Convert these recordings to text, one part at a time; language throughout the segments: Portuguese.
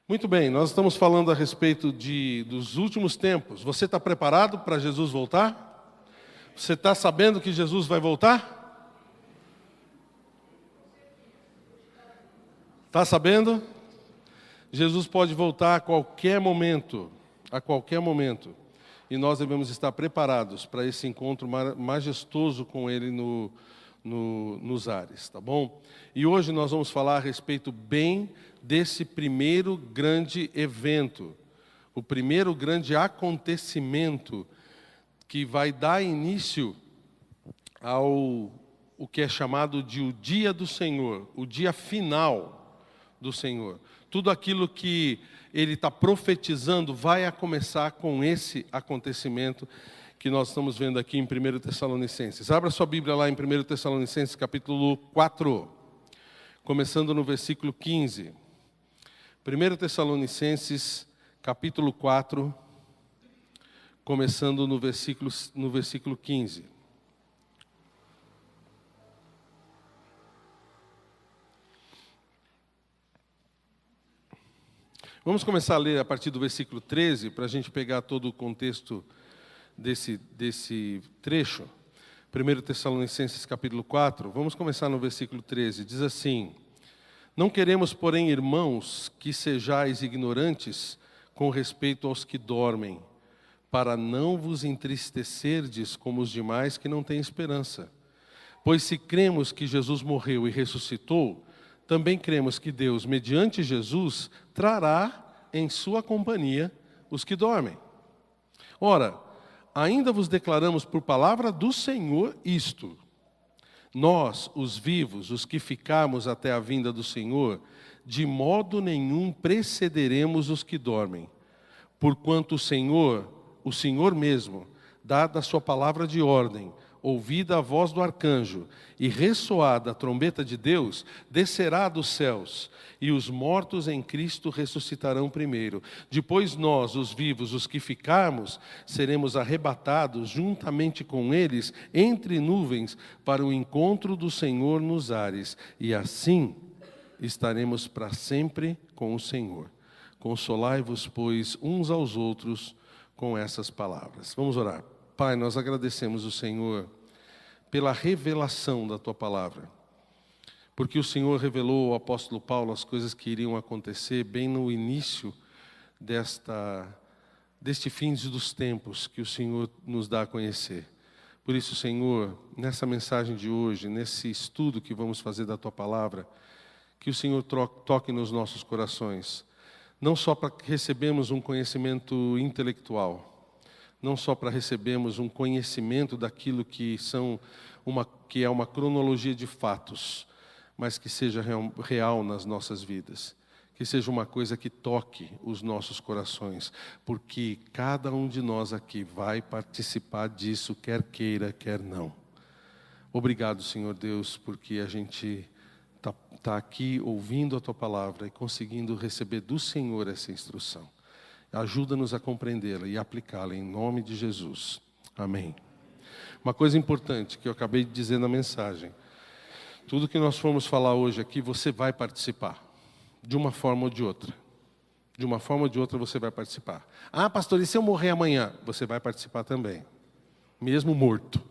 Muito bem, nós estamos falando a respeito dos últimos tempos. Você está preparado para Jesus voltar? Você está sabendo que Jesus vai voltar? Está sabendo? Jesus pode voltar a qualquer momento, e nós devemos estar preparados para esse encontro majestoso com Ele nos ares, tá bom? E hoje nós vamos falar a respeito bem desse primeiro grande evento, o primeiro grande acontecimento que vai dar início ao o que é chamado de o dia do Senhor, o dia final do Senhor. Tudo aquilo que ele está profetizando vai começar com esse acontecimento que nós estamos vendo aqui em 1 Tessalonicenses. Abra sua Bíblia lá em 1 Tessalonicenses, capítulo 4, começando no versículo 15. 1 Tessalonicenses, capítulo 4, começando no versículo 15. Vamos começar a ler a partir do versículo 13, para a gente pegar todo o contexto desse trecho. 1 Tessalonicenses capítulo 4, vamos começar no versículo 13. Diz assim: Não queremos, porém, irmãos, que sejais ignorantes com respeito aos que dormem, para não vos entristecerdes como os demais que não têm esperança. Pois se cremos que Jesus morreu e ressuscitou, também cremos que Deus, mediante Jesus, trará em sua companhia os que dormem. Ora, ainda vos declaramos por palavra do Senhor isto: nós, os vivos, os que ficarmos até a vinda do Senhor, de modo nenhum precederemos os que dormem. Porquanto o Senhor mesmo, dada a sua palavra de ordem, ouvida a voz do arcanjo e ressoada a trombeta de Deus, descerá dos céus, e os mortos em Cristo ressuscitarão primeiro. Depois nós, os vivos, os que ficarmos, seremos arrebatados juntamente com eles entre nuvens para o encontro do Senhor nos ares, e assim estaremos para sempre com o Senhor. Consolai-vos, pois, uns aos outros com essas palavras. Vamos orar. Pai, nós agradecemos o Senhor pela revelação da Tua palavra, porque o Senhor revelou ao apóstolo Paulo as coisas que iriam acontecer bem no início deste fim dos tempos que o Senhor nos dá a conhecer. Por isso, Senhor, nessa mensagem de hoje, nesse estudo que vamos fazer da Tua palavra, que o Senhor toque nos nossos corações, não só para que recebamos um conhecimento intelectual, não só para recebermos um conhecimento daquilo que é uma cronologia de fatos, mas que seja real nas nossas vidas, que seja uma coisa que toque os nossos corações, porque cada um de nós aqui vai participar disso, quer queira, quer não. Obrigado, Senhor Deus, porque a gente está aqui ouvindo a Tua palavra e conseguindo receber do Senhor essa instrução. Ajuda-nos a compreendê-la e aplicá-la em nome de Jesus. Amém. Uma coisa importante que eu acabei de dizer na mensagem: tudo que nós formos falar hoje aqui, você vai participar, de uma forma ou de outra. De uma forma ou de outra você vai participar. Ah, pastor, e se eu morrer amanhã? Você vai participar também, mesmo morto.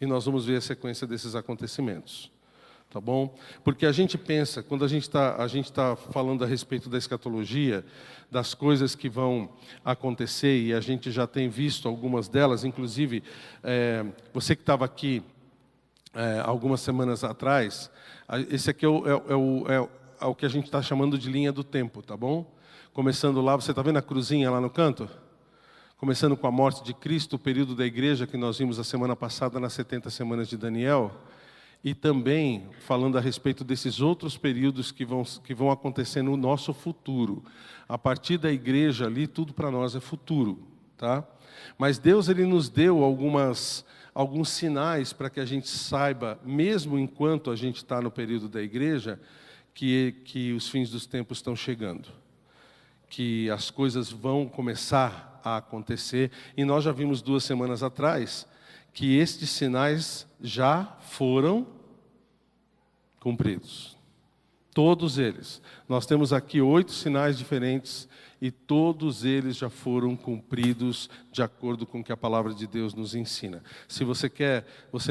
E nós vamos ver a sequência desses acontecimentos. Tá bom? Porque a gente pensa, quando a gente tá falando a respeito da escatologia, das coisas que vão acontecer, e a gente já tem visto algumas delas, inclusive, você que estava aqui algumas semanas atrás, esse aqui é o que a gente está chamando de linha do tempo, tá bom? Começando lá, você está vendo a cruzinha lá no canto? Começando com a morte de Cristo, o período da igreja que nós vimos a semana passada nas 70 semanas de Daniel. E também falando a respeito desses outros períodos que vão acontecer no nosso futuro. A partir da igreja ali, tudo para nós é futuro, tá? Mas Deus, Ele nos deu alguns sinais para que a gente saiba, mesmo enquanto a gente está no período da igreja, que os fins dos tempos estão chegando. Que as coisas vão começar a acontecer. E nós já vimos 2 semanas atrás que estes sinais já foram cumpridos. Todos eles. Nós temos aqui 8 sinais diferentes e todos eles já foram cumpridos de acordo com o que a palavra de Deus nos ensina. Se você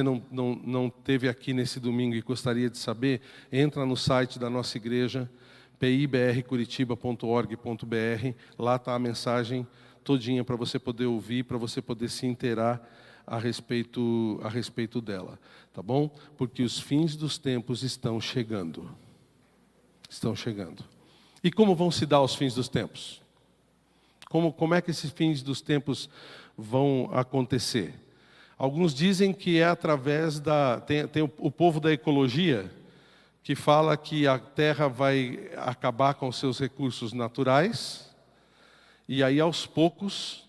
não teve aqui nesse domingo e gostaria de saber, entra no site da nossa igreja, pibrcuritiba.org.br. Lá está a mensagem todinha para você poder ouvir, para você poder se inteirar a respeito dela. Tá bom? Porque os fins dos tempos estão chegando. Estão chegando. E como vão se dar os fins dos tempos? Como é que esses fins dos tempos vão acontecer? Alguns dizem que é através Tem o povo da ecologia, que fala que a Terra vai acabar com seus recursos naturais, e aí aos poucos,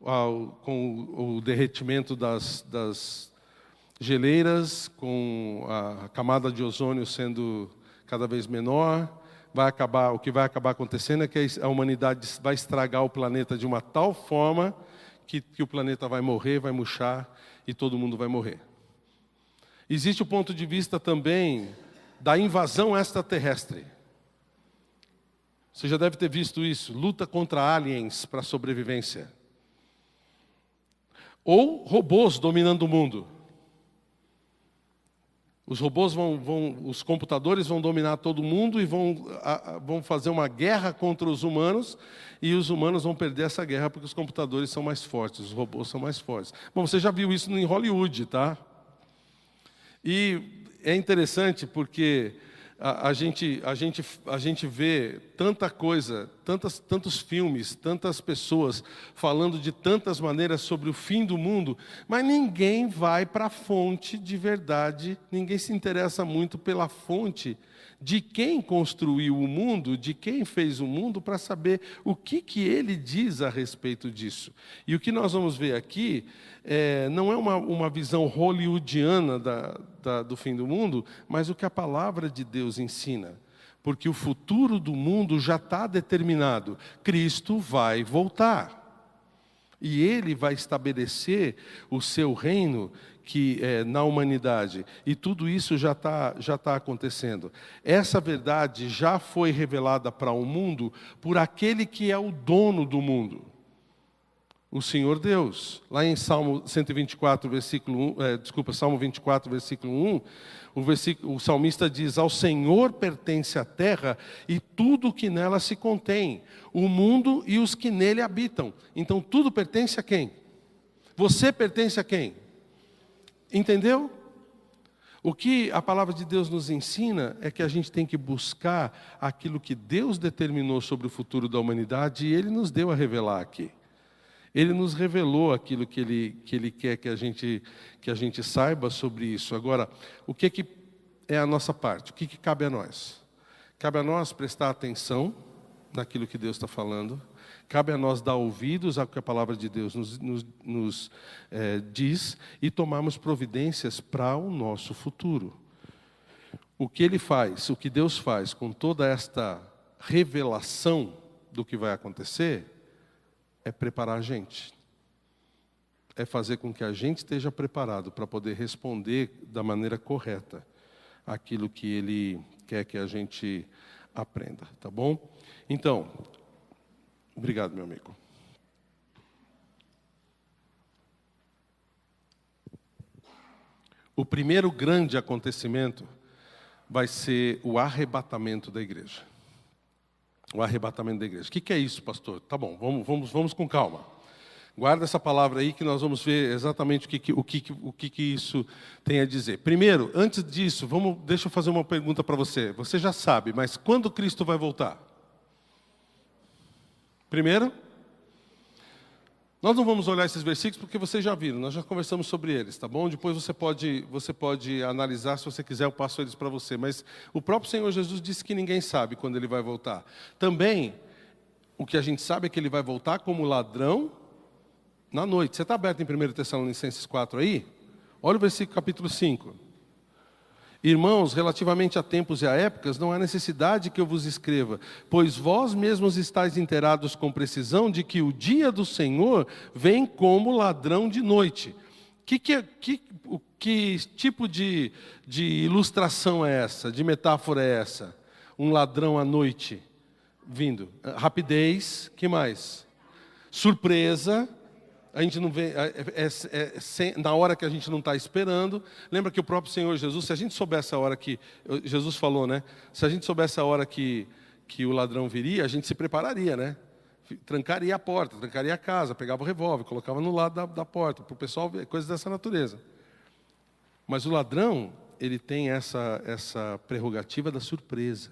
com o derretimento das geleiras, com a camada de ozônio sendo cada vez menor, o que vai acabar acontecendo é que a humanidade vai estragar o planeta de uma tal forma que o planeta vai morrer, vai murchar e todo mundo vai morrer. Existe o ponto de vista também da invasão extraterrestre. Você já deve ter visto isso, luta contra aliens para a sobrevivência. Ou robôs dominando o mundo. Os robôs os computadores vão dominar todo mundo e vão fazer uma guerra contra os humanos, e os humanos vão perder essa guerra porque os computadores são mais fortes, os robôs são mais fortes. Bom, você já viu isso em Hollywood, tá? E é interessante porque a gente vê tanta coisa, tantos filmes, tantas pessoas falando de tantas maneiras sobre o fim do mundo, mas ninguém vai para a fonte de verdade, ninguém se interessa muito pela fonte de quem construiu o mundo, de quem fez o mundo, para saber o que ele diz a respeito disso. E o que nós vamos ver aqui não é uma visão hollywoodiana do fim do mundo, mas o que a palavra de Deus ensina. Porque o futuro do mundo já está determinado. Cristo vai voltar. E Ele vai estabelecer o seu reino na humanidade. E tudo isso já tá acontecendo. Essa verdade já foi revelada para o mundo por aquele que é o dono do mundo. O Senhor Deus. Lá em Salmo 124, versículo 1, Salmo 24, versículo 1, o salmista diz: ao Senhor pertence a terra e tudo o que nela se contém, o mundo e os que nele habitam. Então tudo pertence a quem? Você pertence a quem? Entendeu? O que a palavra de Deus nos ensina é que a gente tem que buscar aquilo que Deus determinou sobre o futuro da humanidade, e Ele nos deu a revelar aqui. Ele nos revelou aquilo que Ele quer que a gente saiba sobre isso. Agora, o que é a nossa parte? O que cabe a nós? Cabe a nós prestar atenção naquilo que Deus está falando. Cabe a nós dar ouvidos ao que a palavra de Deus nos diz e tomarmos providências para o nosso futuro. O que Ele faz, o que Deus faz com toda esta revelação do que vai acontecer, é preparar a gente. É fazer com que a gente esteja preparado para poder responder da maneira correta aquilo que Ele quer que a gente aprenda, tá bom? Então, obrigado, meu amigo. O primeiro grande acontecimento vai ser o arrebatamento da igreja. O arrebatamento da igreja. O que é isso, pastor? Tá bom, vamos com calma. Guarda essa palavra aí que nós vamos ver exatamente o que isso tem a dizer. Primeiro, antes disso, deixa eu fazer uma pergunta para você. Você já sabe, mas quando Cristo vai voltar? Primeiro, nós não vamos olhar esses versículos porque vocês já viram, nós já conversamos sobre eles, tá bom? Depois você pode analisar, se você quiser eu passo eles para você. Mas o próprio Senhor Jesus disse que ninguém sabe quando Ele vai voltar. Também, o que a gente sabe é que Ele vai voltar como ladrão na noite. Você está aberto em 1 Tessalonicenses 4 aí? Olha o versículo capítulo 5. Irmãos, relativamente a tempos e a épocas, não há necessidade que eu vos escreva, pois vós mesmos estáis inteirados com precisão de que o dia do Senhor vem como ladrão de noite. Que tipo de ilustração é essa, de metáfora é essa? Um ladrão à noite vindo. Rapidez, que mais? Surpresa. A gente não vê, na hora que a gente não está esperando. Lembra que o próprio Senhor Jesus, se a gente soubesse a hora que... Jesus falou, né? Se a gente soubesse a hora que o ladrão viria, a gente se prepararia, né? Trancaria a porta, trancaria a casa, pegava o revólver, colocava no lado da porta, para o pessoal ver, coisas dessa natureza. Mas o ladrão, ele tem essa prerrogativa da surpresa.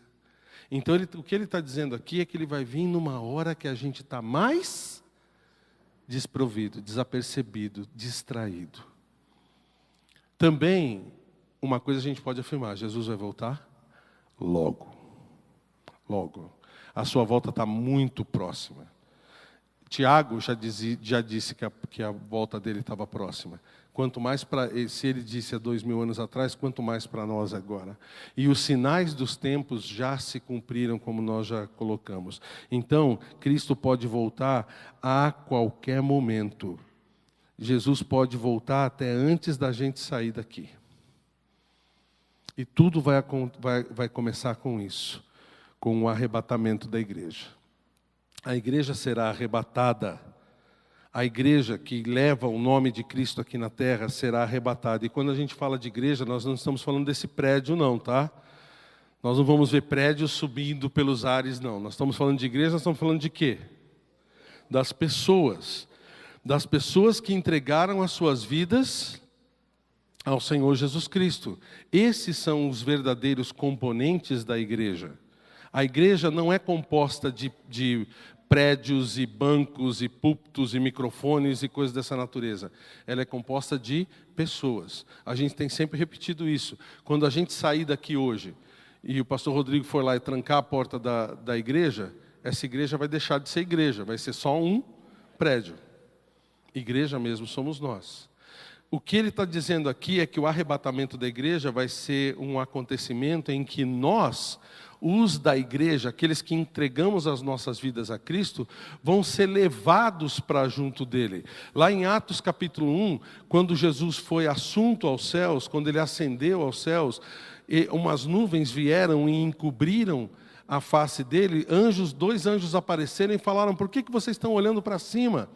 Então, o que ele está dizendo aqui é que ele vai vir numa hora que a gente está mais desprovido, desapercebido, distraído. Também, uma coisa a gente pode afirmar, Jesus vai voltar logo. Logo. A sua volta está muito próxima. Tiago já disse que a volta dele estava próxima. Quanto mais se ele disse há 2000 anos atrás, quanto mais para nós agora. E os sinais dos tempos já se cumpriram, como nós já colocamos. Então, Cristo pode voltar a qualquer momento. Jesus pode voltar até antes da gente sair daqui. E tudo vai começar com isso, com o arrebatamento da igreja. A igreja será arrebatada. A igreja que leva o nome de Cristo aqui na terra será arrebatada. E quando a gente fala de igreja, nós não estamos falando desse prédio não, tá? Nós não vamos ver prédios subindo pelos ares, não. Nós estamos falando de igreja, nós estamos falando de quê? Das pessoas. Das pessoas que entregaram as suas vidas ao Senhor Jesus Cristo. Esses são os verdadeiros componentes da igreja. A igreja não é composta de prédios e bancos e púlpitos e microfones e coisas dessa natureza. Ela é composta de pessoas. A gente tem sempre repetido isso. Quando a gente sair daqui hoje e o pastor Rodrigo for lá e trancar a porta da igreja, essa igreja vai deixar de ser igreja, vai ser só um prédio. Igreja mesmo somos nós. O que ele está dizendo aqui é que o arrebatamento da igreja vai ser um acontecimento em que nós, os da igreja, aqueles que entregamos as nossas vidas a Cristo, vão ser levados para junto dele. Lá em Atos capítulo 1, quando Jesus foi assunto aos céus, quando ele ascendeu aos céus, umas nuvens vieram e encobriram a face dele, dois anjos apareceram e falaram: por que vocês estão olhando para cima?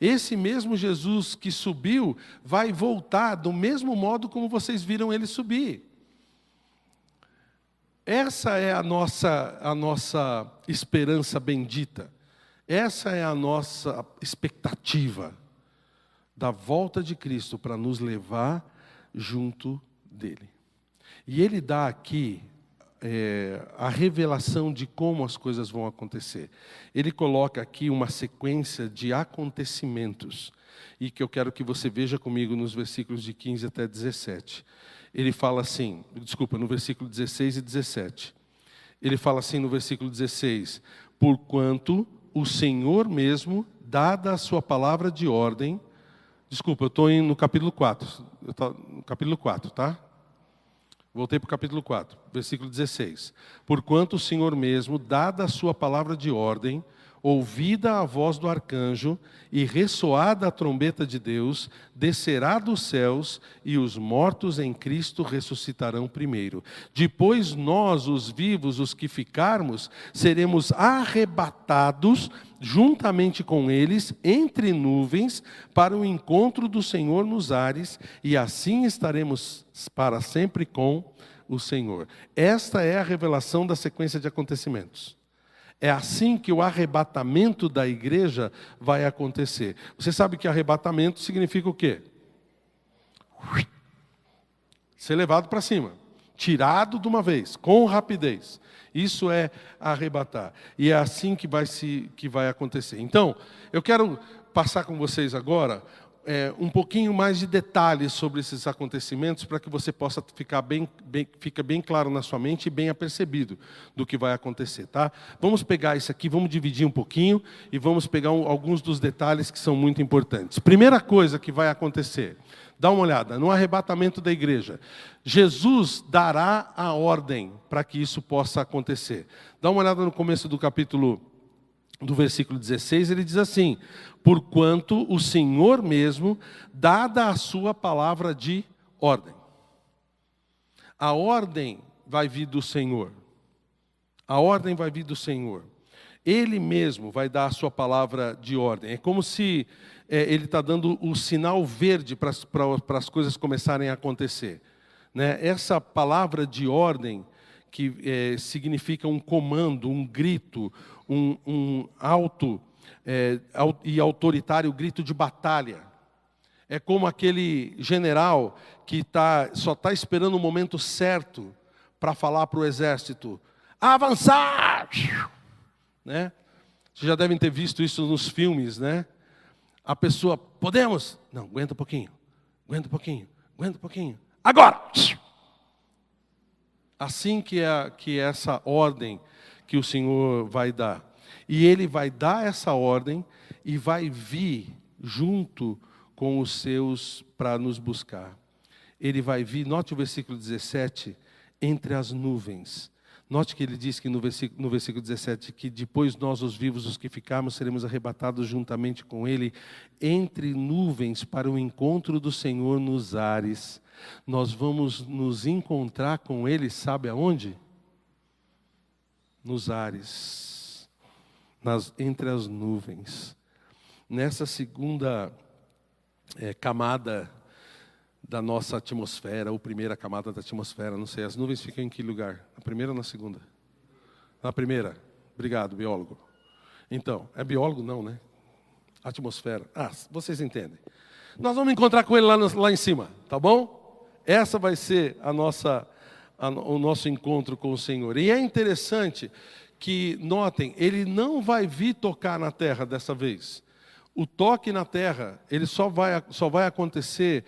Esse mesmo Jesus que subiu vai voltar do mesmo modo como vocês viram ele subir. Essa é a nossa esperança bendita. Essa é a nossa expectativa da volta de Cristo para nos levar junto dele. E ele dá aqui a revelação de como as coisas vão acontecer. Ele coloca aqui uma sequência de acontecimentos, e que eu quero que você veja comigo nos versículos de 15 até 17. Ele fala assim, no versículo 16 e 17. Ele fala assim no versículo 16: porquanto o Senhor mesmo, dada a sua palavra de ordem... Desculpa, eu estou no capítulo 4. No capítulo 4, tá? Voltei para o capítulo 4, versículo 16. Porquanto o Senhor mesmo, dada a sua palavra de ordem, ouvida a voz do arcanjo e ressoada a trombeta de Deus, descerá dos céus e os mortos em Cristo ressuscitarão primeiro. Depois nós, os vivos, os que ficarmos, seremos arrebatados juntamente com eles entre nuvens para o encontro do Senhor nos ares, e assim estaremos para sempre com o Senhor. Esta é a revelação da sequência de acontecimentos. É assim que o arrebatamento da igreja vai acontecer. Você sabe que arrebatamento significa o quê? Ser levado para cima. Tirado de uma vez, com rapidez. Isso é arrebatar. E é assim que vai acontecer. Então, eu quero passar com vocês agora um pouquinho mais de detalhes sobre esses acontecimentos, para que você possa fica bem claro na sua mente e bem apercebido do que vai acontecer, tá? Vamos pegar isso aqui, vamos dividir um pouquinho e vamos pegar alguns dos detalhes que são muito importantes. Primeira coisa que vai acontecer, dá uma olhada, no arrebatamento da igreja. Jesus dará a ordem para que isso possa acontecer. Dá uma olhada no começo do versículo 16, ele diz assim: porquanto o Senhor mesmo, dada a sua palavra de ordem. A ordem vai vir do Senhor. A ordem vai vir do Senhor. Ele mesmo vai dar a sua palavra de ordem. É como se ele está dando o sinal verde para as coisas começarem a acontecer. Né? Essa palavra de ordem, que significa um comando, um grito, um alto e autoritário grito de batalha. É como aquele general que só está esperando o momento certo para falar para o exército: avançar! Né? Vocês já devem ter visto isso nos filmes, né? A pessoa, podemos? Não, aguenta um pouquinho, aguenta um pouquinho, aguenta um pouquinho. Agora! Assim que é essa ordem que o Senhor vai dar. E Ele vai dar essa ordem e vai vir junto com os seus para nos buscar. Ele vai vir, note o versículo 17, entre as nuvens. Note que ele diz que no versículo 17, que depois nós, os vivos, os que ficarmos, seremos arrebatados juntamente com Ele, entre nuvens para o encontro do Senhor nos ares. Nós vamos nos encontrar com Ele, sabe aonde? Nos ares, entre as nuvens. Nessa segunda camada da nossa atmosfera, ou primeira camada da atmosfera, não sei, as nuvens ficam em que lugar? Na primeira ou na segunda? Na primeira. Obrigado, biólogo. Então, é biólogo não, né? Atmosfera. Vocês entendem. Nós vamos encontrar com ele lá em cima, tá bom? Essa vai ser o nosso encontro com o Senhor. E é interessante que, notem, ele não vai vir tocar na terra dessa vez. O toque na terra, ele só vai acontecer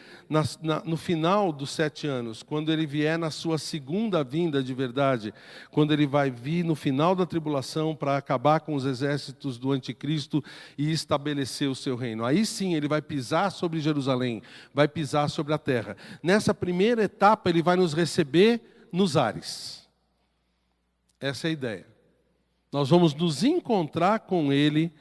no final dos 7 anos, quando ele vier na sua segunda vinda de verdade, quando ele vai vir no final da tribulação para acabar com os exércitos do anticristo e estabelecer o seu reino. Aí sim ele vai pisar sobre Jerusalém, vai pisar sobre a terra. Nessa primeira etapa ele vai nos receber nos ares. Essa é a ideia. Nós vamos nos encontrar com ele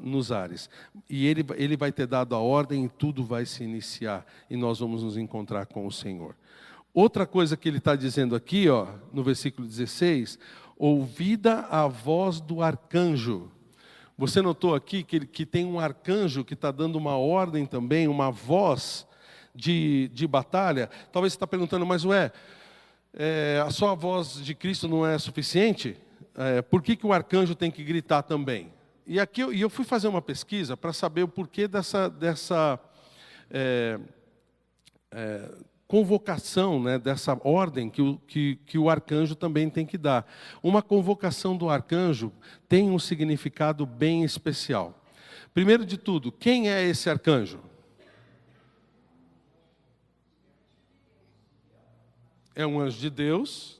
nos ares. E ele vai ter dado a ordem e tudo vai se iniciar. E nós vamos nos encontrar com o Senhor. Outra coisa que ele está dizendo aqui, no versículo 16, ouvida a voz do arcanjo. Você notou aqui que tem um arcanjo que está dando uma ordem também, uma voz de batalha. Talvez você está perguntando, mas só a voz de Cristo não é suficiente? Por que o arcanjo tem que gritar também? E eu fui fazer uma pesquisa para saber o porquê dessa convocação, né, dessa ordem que o arcanjo também tem que dar. Uma convocação do arcanjo tem um significado bem especial. Primeiro de tudo, quem é esse arcanjo? É um anjo de Deus.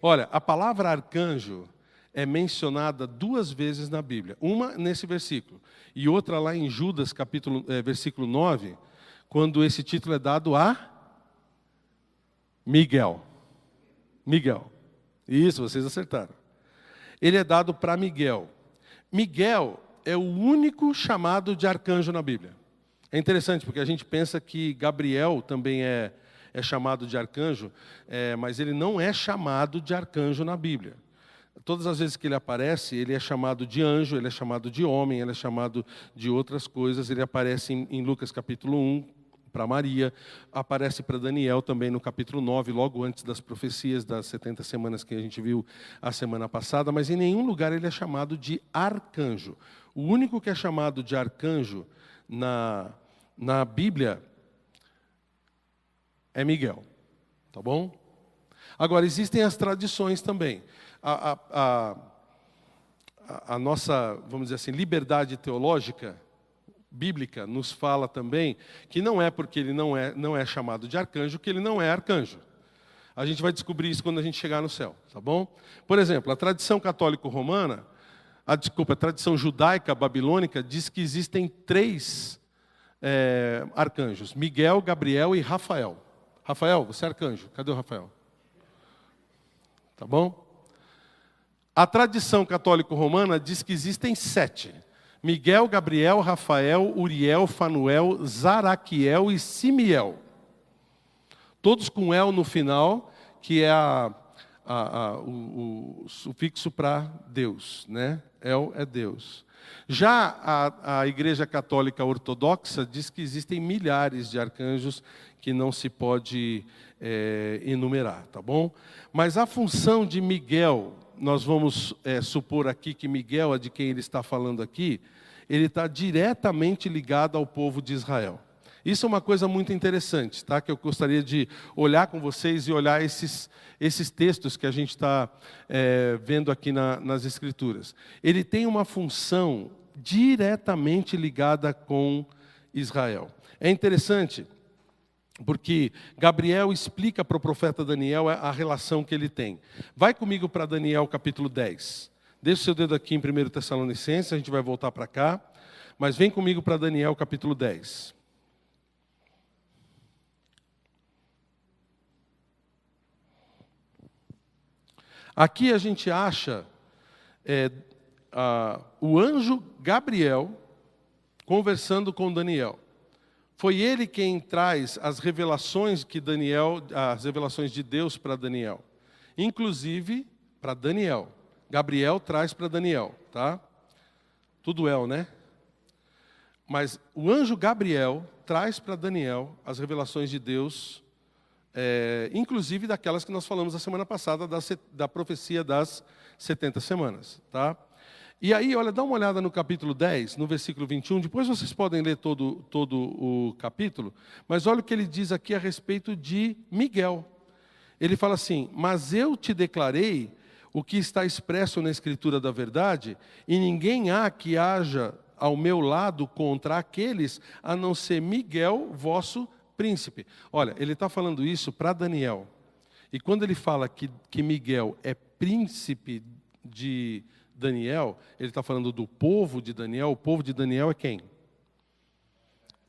Olha, a palavra arcanjo é mencionada 2 vezes na Bíblia. Uma nesse versículo e outra lá em Judas, versículo 9, quando esse título é dado a Miguel. Miguel. Isso, vocês acertaram. Ele é dado para Miguel. Miguel é o único chamado de arcanjo na Bíblia. É interessante porque a gente pensa que Gabriel também é chamado de arcanjo, mas ele não é chamado de arcanjo na Bíblia. Todas as vezes que ele aparece, ele é chamado de anjo, ele é chamado de homem, ele é chamado de outras coisas. Ele aparece em Lucas capítulo 1, para Maria, aparece para Daniel também no capítulo 9, logo antes das profecias das 70 semanas que a gente viu a semana passada, mas em nenhum lugar ele é chamado de arcanjo. O único que é chamado de arcanjo na Bíblia é Miguel, tá bom? Agora, existem as tradições também. A nossa, vamos dizer assim, liberdade teológica, bíblica, nos fala também que não é porque ele não é chamado de arcanjo que ele não é arcanjo. A gente vai descobrir isso quando a gente chegar no céu, tá bom? Por exemplo, a tradição católico-romana, a tradição judaica babilônica diz que existem 3 arcanjos: Miguel, Gabriel e Rafael. Rafael, você é arcanjo. Cadê o Rafael? Tá bom? A tradição católico-romana diz que existem 7. Miguel, Gabriel, Rafael, Uriel, Fanuel, Zaraquiel e Simiel. Todos com El no final, que é o sufixo para Deus, né? El é Deus. Já a Igreja Católica Ortodoxa diz que existem milhares de arcanjos que não se pode enumerar, tá bom? Mas a função de Miguel, nós vamos supor aqui que Miguel é de quem ele está falando aqui, ele está diretamente ligado ao povo de Israel. Isso é uma coisa muito interessante, tá? Que eu gostaria de olhar com vocês e olhar esses textos que a gente está vendo aqui nas Escrituras. Ele tem uma função diretamente ligada com Israel. É interessante, porque Gabriel explica para o profeta Daniel a relação que ele tem. Vai comigo para Daniel capítulo 10. Deixa o seu dedo aqui em 1 Tessalonicenses, a gente vai voltar para cá. Mas vem comigo para Daniel capítulo 10. Aqui a gente acha o anjo Gabriel conversando com Daniel. Foi ele quem traz as revelações as revelações de Deus para Daniel. Inclusive para Daniel. Gabriel traz para Daniel, tá? Tudo né? Mas o anjo Gabriel traz para Daniel as revelações de Deus, inclusive daquelas que nós falamos a semana passada, da profecia das 70 semanas. Tá? E aí, olha, dá uma olhada no capítulo 10, no versículo 21, depois vocês podem ler todo o capítulo, mas olha o que ele diz aqui a respeito de Miguel. Ele fala assim: mas eu te declarei o que está expresso na Escritura da verdade, e ninguém há que haja ao meu lado contra aqueles, a não ser Miguel, vosso príncipe. Olha, ele está falando isso para Daniel. E quando ele fala que Miguel é príncipe de Daniel, ele está falando do povo de Daniel. O povo de Daniel é quem?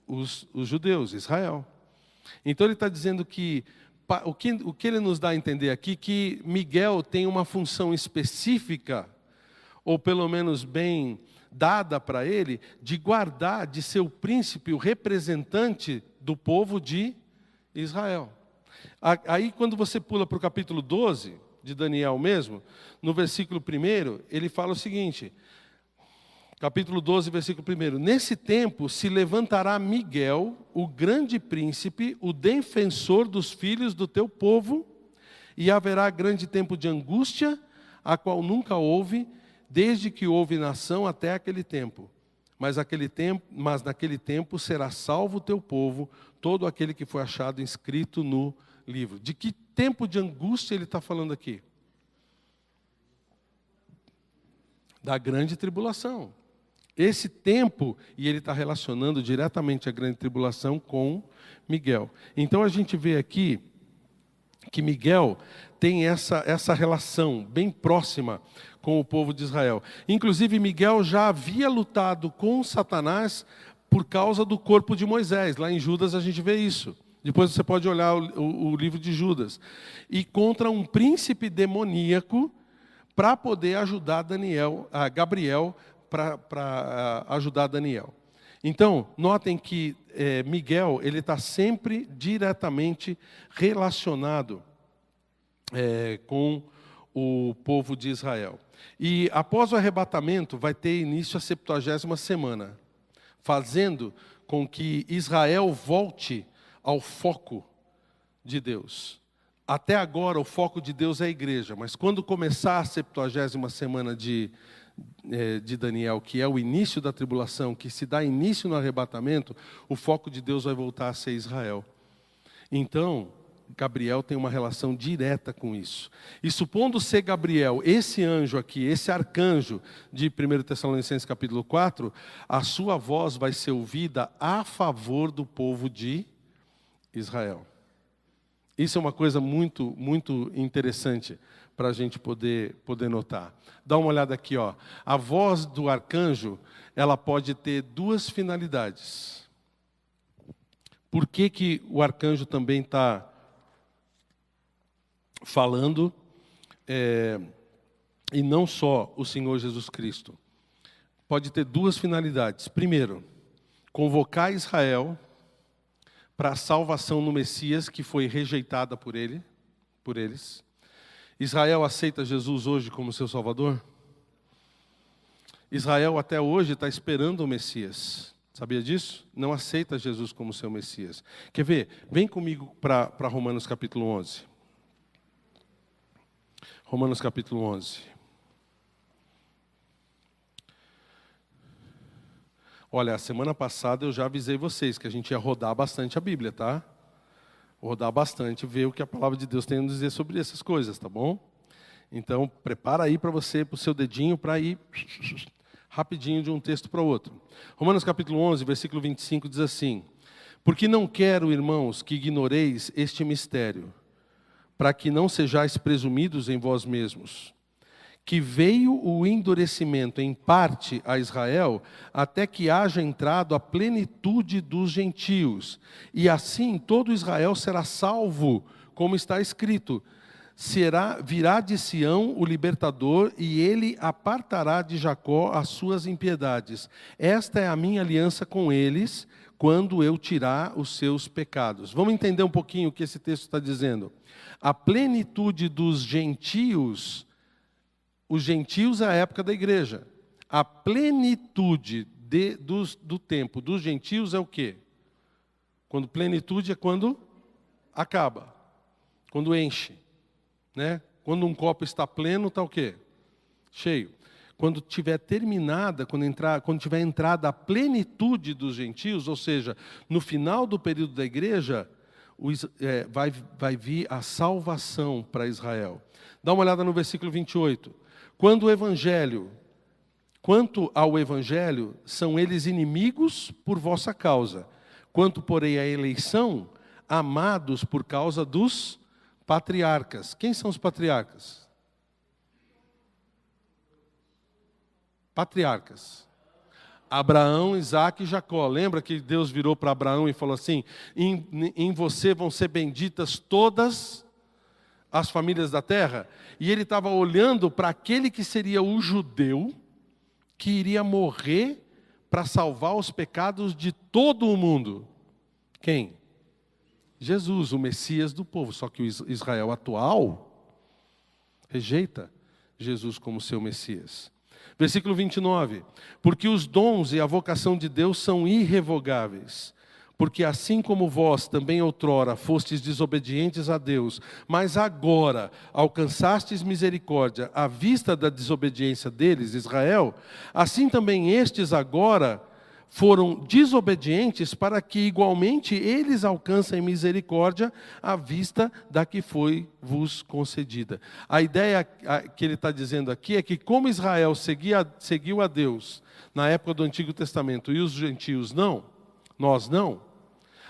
Os judeus, Israel. Então ele está dizendo que o que ele nos dá a entender aqui, que Miguel tem uma função específica, ou pelo menos bem dada para ele, de guardar, de ser o príncipe, o representante do povo de Israel. Aí quando você pula para o capítulo 12, de Daniel mesmo, no versículo 1, ele fala o seguinte, capítulo 12, versículo 1, nesse tempo se levantará Miguel, o grande príncipe, o defensor dos filhos do teu povo, e haverá grande tempo de angústia, a qual nunca houve, desde que houve nação até aquele tempo. Mas naquele tempo será salvo o teu povo, todo aquele que foi achado inscrito no livro. De que tempo de angústia ele está falando aqui? Da grande tribulação. Esse tempo, e ele está relacionando diretamente a grande tribulação com Miguel. Então a gente vê aqui que Miguel tem essa relação bem próxima com o povo de Israel. Inclusive, Miguel já havia lutado com Satanás por causa do corpo de Moisés. Lá em Judas a gente vê isso. Depois você pode olhar o livro de Judas. E contra um príncipe demoníaco para poder ajudar Gabriel para ajudar Daniel. Então, notem que Miguel ele está sempre diretamente relacionado com o povo de Israel. E após o arrebatamento vai ter início a 70ª semana, fazendo com que Israel volte ao foco de Deus. Até agora o foco de Deus é a igreja, mas quando começar a 70ª semana de Daniel, que é o início da tribulação, que se dá início no arrebatamento, o foco de Deus vai voltar a ser Israel. Então, Gabriel tem uma relação direta com isso. E supondo ser Gabriel, esse anjo aqui, esse arcanjo de 1 Tessalonicenses capítulo 4, a sua voz vai ser ouvida a favor do povo de Israel. Isso é uma coisa muito, muito interessante para a gente poder notar. Dá uma olhada aqui, ó. A voz do arcanjo, ela pode ter duas finalidades. Por que o arcanjo também está falando, e não só o Senhor Jesus Cristo? Pode ter duas finalidades. Primeiro, convocar Israel para a salvação no Messias, que foi rejeitada por eles. Israel aceita Jesus hoje como seu Salvador? Israel até hoje está esperando o Messias. Sabia disso? Não aceita Jesus como seu Messias. Quer ver? Vem comigo para Romanos capítulo 11. Romanos capítulo 11. Olha, a semana passada eu já avisei vocês que a gente ia rodar bastante a Bíblia, tá? Rodar bastante, ver o que a palavra de Deus tem a dizer sobre essas coisas, tá bom? Então, prepara aí para você, para o seu dedinho, para ir rapidinho de um texto para o outro. Romanos capítulo 11, versículo 25 diz assim: Porque não quero, irmãos, que ignoreis este mistério, para que não sejais presumidos em vós mesmos, que veio o endurecimento em parte a Israel, até que haja entrado a plenitude dos gentios. E assim todo Israel será salvo, como está escrito: virá de Sião o libertador, e ele apartará de Jacó as suas impiedades. Esta é a minha aliança com eles, quando eu tirar os seus pecados. Vamos entender um pouquinho o que esse texto está dizendo. A plenitude dos gentios. Os gentios é a época da igreja. A plenitude do tempo dos gentios é o quê? Quando plenitude é quando acaba. Quando enche. Né? Quando um copo está pleno, está o quê? Cheio. Quando tiver terminada, quando tiver entrada a plenitude dos gentios, ou seja, no final do período da igreja, vai vir a salvação para Israel. Dá uma olhada no versículo 28. Quanto ao Evangelho, são eles inimigos por vossa causa. Quanto, porém, à eleição, amados por causa dos patriarcas. Quem são os patriarcas? Patriarcas. Abraão, Isaque e Jacó. Lembra que Deus virou para Abraão e falou assim: em você vão ser benditas todas as famílias da terra? E ele estava olhando para aquele que seria o judeu, que iria morrer para salvar os pecados de todo o mundo. Quem? Jesus, o Messias do povo. Só que o Israel atual rejeita Jesus como seu Messias. Versículo 29. Porque os dons e a vocação de Deus são irrevogáveis. Porque assim como vós também outrora fostes desobedientes a Deus, mas agora alcançastes misericórdia à vista da desobediência deles, Israel, assim também estes agora foram desobedientes, para que igualmente eles alcancem misericórdia à vista da que foi vos concedida. A ideia que ele está dizendo aqui é que como Israel seguiu a Deus na época do Antigo Testamento e os gentios não, nós não,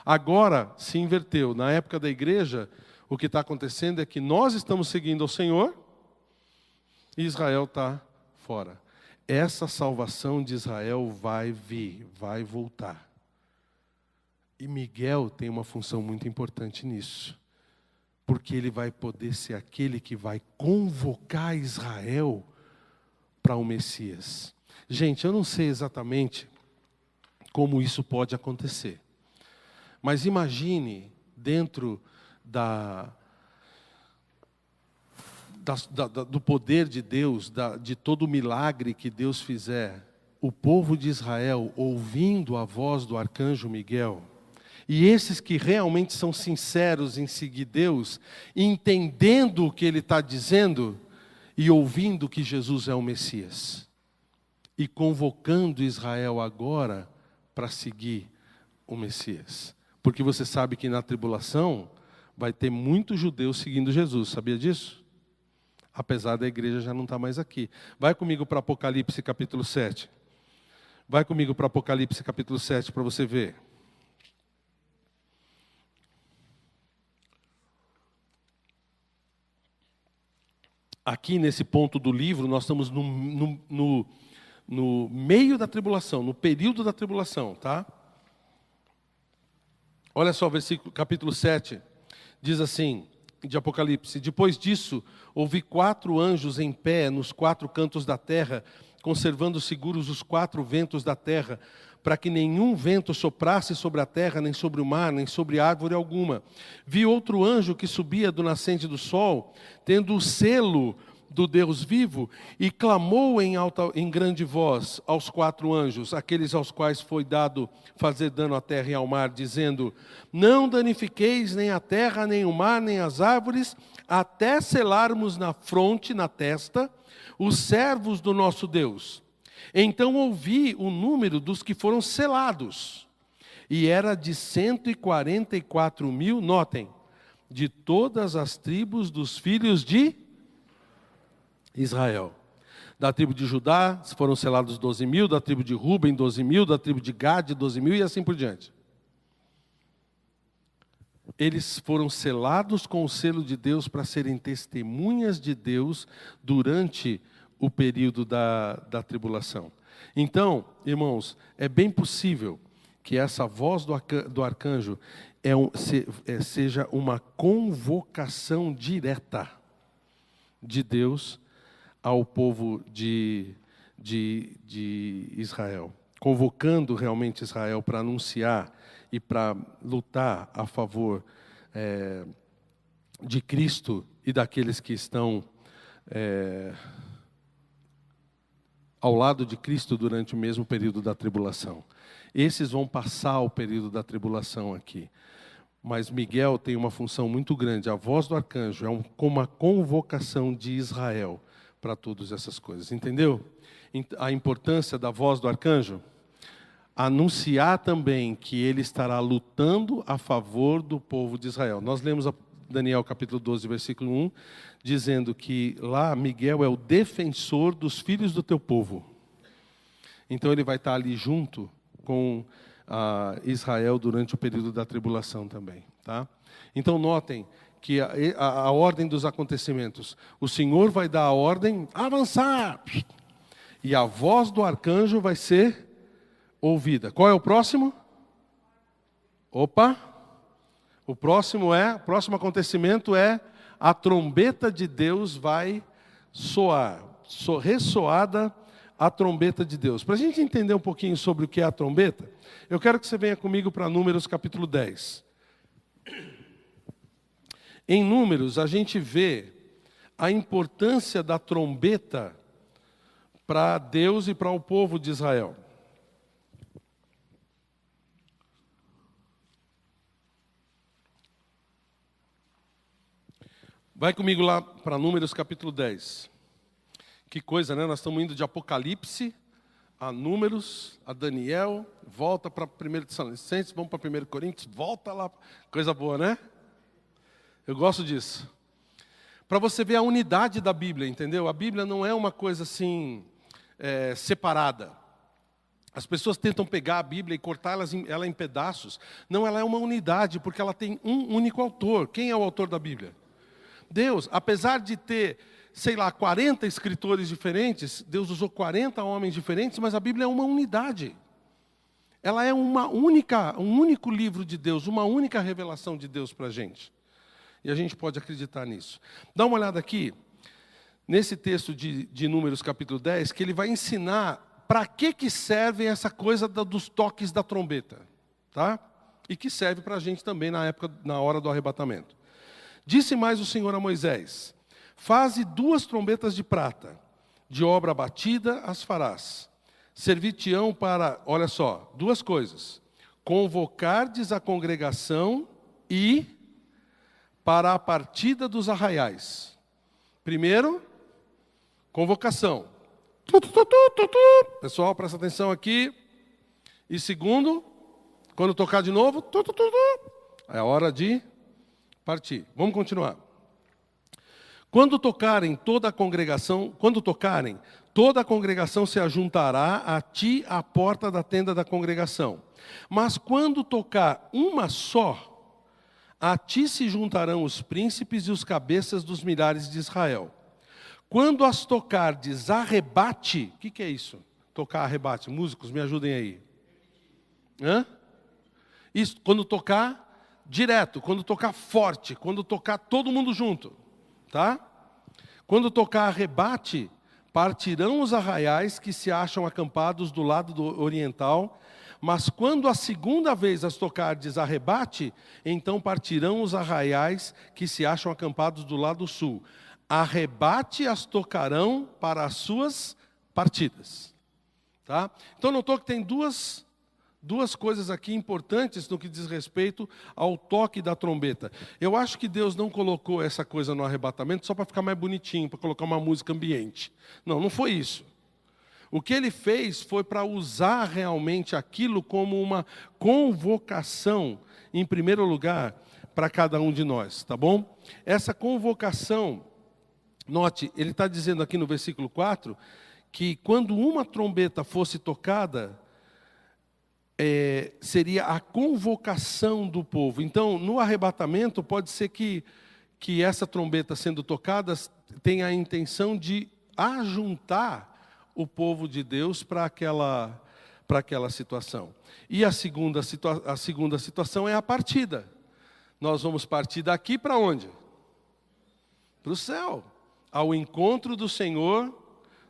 agora se inverteu. Na época da igreja, o que está acontecendo é que nós estamos seguindo ao Senhor e Israel está fora. Essa salvação de Israel vai vir, vai voltar. E Miguel tem uma função muito importante nisso. Porque ele vai poder ser aquele que vai convocar Israel para o Messias. Gente, eu não sei exatamente como isso pode acontecer. Mas imagine dentro do poder de Deus, de todo o milagre que Deus fizer, o povo de Israel ouvindo a voz do arcanjo Miguel, e esses que realmente são sinceros em seguir Deus, entendendo o que Ele está dizendo, e ouvindo que Jesus é o Messias, e convocando Israel agora para seguir o Messias. Porque você sabe que na tribulação vai ter muitos judeus seguindo Jesus, sabia disso? Apesar da igreja já não estar mais aqui. Vai comigo para Apocalipse capítulo 7. Vai comigo para Apocalipse capítulo 7 para você ver. Aqui nesse ponto do livro, nós estamos no meio da tribulação, no período da tribulação, tá? Olha só o versículo, capítulo 7, diz assim, de Apocalipse: Depois disso, ouvi 4 anjos em pé nos 4 cantos da terra, conservando seguros os 4 ventos da terra, para que nenhum vento soprasse sobre a terra, nem sobre o mar, nem sobre árvore alguma. Vi outro anjo que subia do nascente do sol, tendo o selo do Deus vivo, e clamou em grande voz aos 4 anjos, aqueles aos quais foi dado fazer dano à terra e ao mar, dizendo: não danifiqueis nem a terra, nem o mar, nem as árvores, até selarmos na fronte, na testa, os servos do nosso Deus. Então ouvi o número dos que foram selados, e era de 144.000, notem, de todas as tribos dos filhos de Israel. Da tribo de Judá foram selados 12.000, da tribo de Ruben 12.000, da tribo de Gade 12.000 e assim por diante. Eles foram selados com o selo de Deus para serem testemunhas de Deus durante o período da tribulação. Então, irmãos, é bem possível que essa voz do arcanjo seja uma convocação direta de Deus ao povo de Israel, convocando realmente Israel para anunciar e para lutar a favor de Cristo e daqueles que estão ao lado de Cristo durante o mesmo período da tribulação. Esses vão passar o período da tribulação aqui. Mas Miguel tem uma função muito grande. A voz do arcanjo é como uma convocação de Israel para todas essas coisas. Entendeu? A importância da voz do arcanjo? Anunciar também que ele estará lutando a favor do povo de Israel. Nós lemos Daniel capítulo 12, versículo 1, dizendo que lá Miguel é o defensor dos filhos do teu povo. Então ele vai estar ali junto com Israel durante o período da tribulação também. Tá? Então notem que a ordem dos acontecimentos. O Senhor vai dar a ordem, avançar. E a voz do arcanjo vai ser ouvida. Qual é o próximo? Opa! O próximo acontecimento é a trombeta de Deus vai soar. Ressoada a trombeta de Deus. Para a gente entender um pouquinho sobre o que é a trombeta, eu quero que você venha comigo para Números capítulo 10. Em Números, a gente vê a importância da trombeta para Deus e para o povo de Israel. Vai comigo lá para Números capítulo 10. Que coisa, né? Nós estamos indo de Apocalipse a Números, a Daniel, volta para 1 Tessalonicenses, vamos para 1 Coríntios, volta lá. Coisa boa, né? Eu gosto disso. Para você ver a unidade da Bíblia, entendeu? A Bíblia não é uma coisa assim, separada. As pessoas tentam pegar a Bíblia e cortar ela em pedaços. Não, ela é uma unidade, porque ela tem um único autor. Quem é o autor da Bíblia? Deus. Apesar de ter, 40 escritores diferentes, Deus usou 40 homens diferentes, mas a Bíblia é uma unidade. Ela é um único livro de Deus, uma única revelação de Deus para a gente. E a gente pode acreditar nisso. Dá uma olhada aqui, nesse texto de Números capítulo 10, que ele vai ensinar para que serve essa coisa dos toques da trombeta. Tá? E que serve para a gente também na hora do arrebatamento. Disse mais o Senhor a Moisés: faze 2 trombetas de prata, de obra batida as farás. Servir-te-ão para, olha só, 2 coisas: convocardes a congregação e para a partida dos arraiais. Primeiro, convocação. Pessoal, presta atenção aqui. E segundo, quando tocar de novo, é a hora de partir. Vamos continuar. Quando tocarem, toda a congregação se ajuntará a ti à porta da tenda da congregação. Mas quando tocar uma só, a ti se juntarão os príncipes e os cabeças dos milhares de Israel. Quando as tocardes arrebate, o que é isso? Tocar arrebate, músicos, me ajudem aí. Isso, quando tocar direto, quando tocar forte, quando tocar todo mundo junto, tá? Quando tocar arrebate, partirão os arraiais que se acham acampados do lado oriental, Mas quando a segunda vez as tocardes arrebate, então partirão os arraiais que se acham acampados do lado sul. Arrebate as tocarão para as suas partidas. Tá? Então notou que tem duas coisas aqui importantes no que diz respeito ao toque da trombeta. Eu acho que Deus não colocou essa coisa no arrebatamento só para ficar mais bonitinho, para colocar uma música ambiente. Não foi isso. O que ele fez foi para usar realmente aquilo como uma convocação, em primeiro lugar, para cada um de nós, tá bom? Essa convocação, note, ele está dizendo aqui no versículo 4, que quando uma trombeta fosse tocada, seria a convocação do povo. Então, no arrebatamento, pode ser que essa trombeta sendo tocada tenha a intenção de ajuntar o povo de Deus para aquela situação. E a segunda situação é a partida. Nós vamos partir daqui para onde? Para o céu, ao encontro do Senhor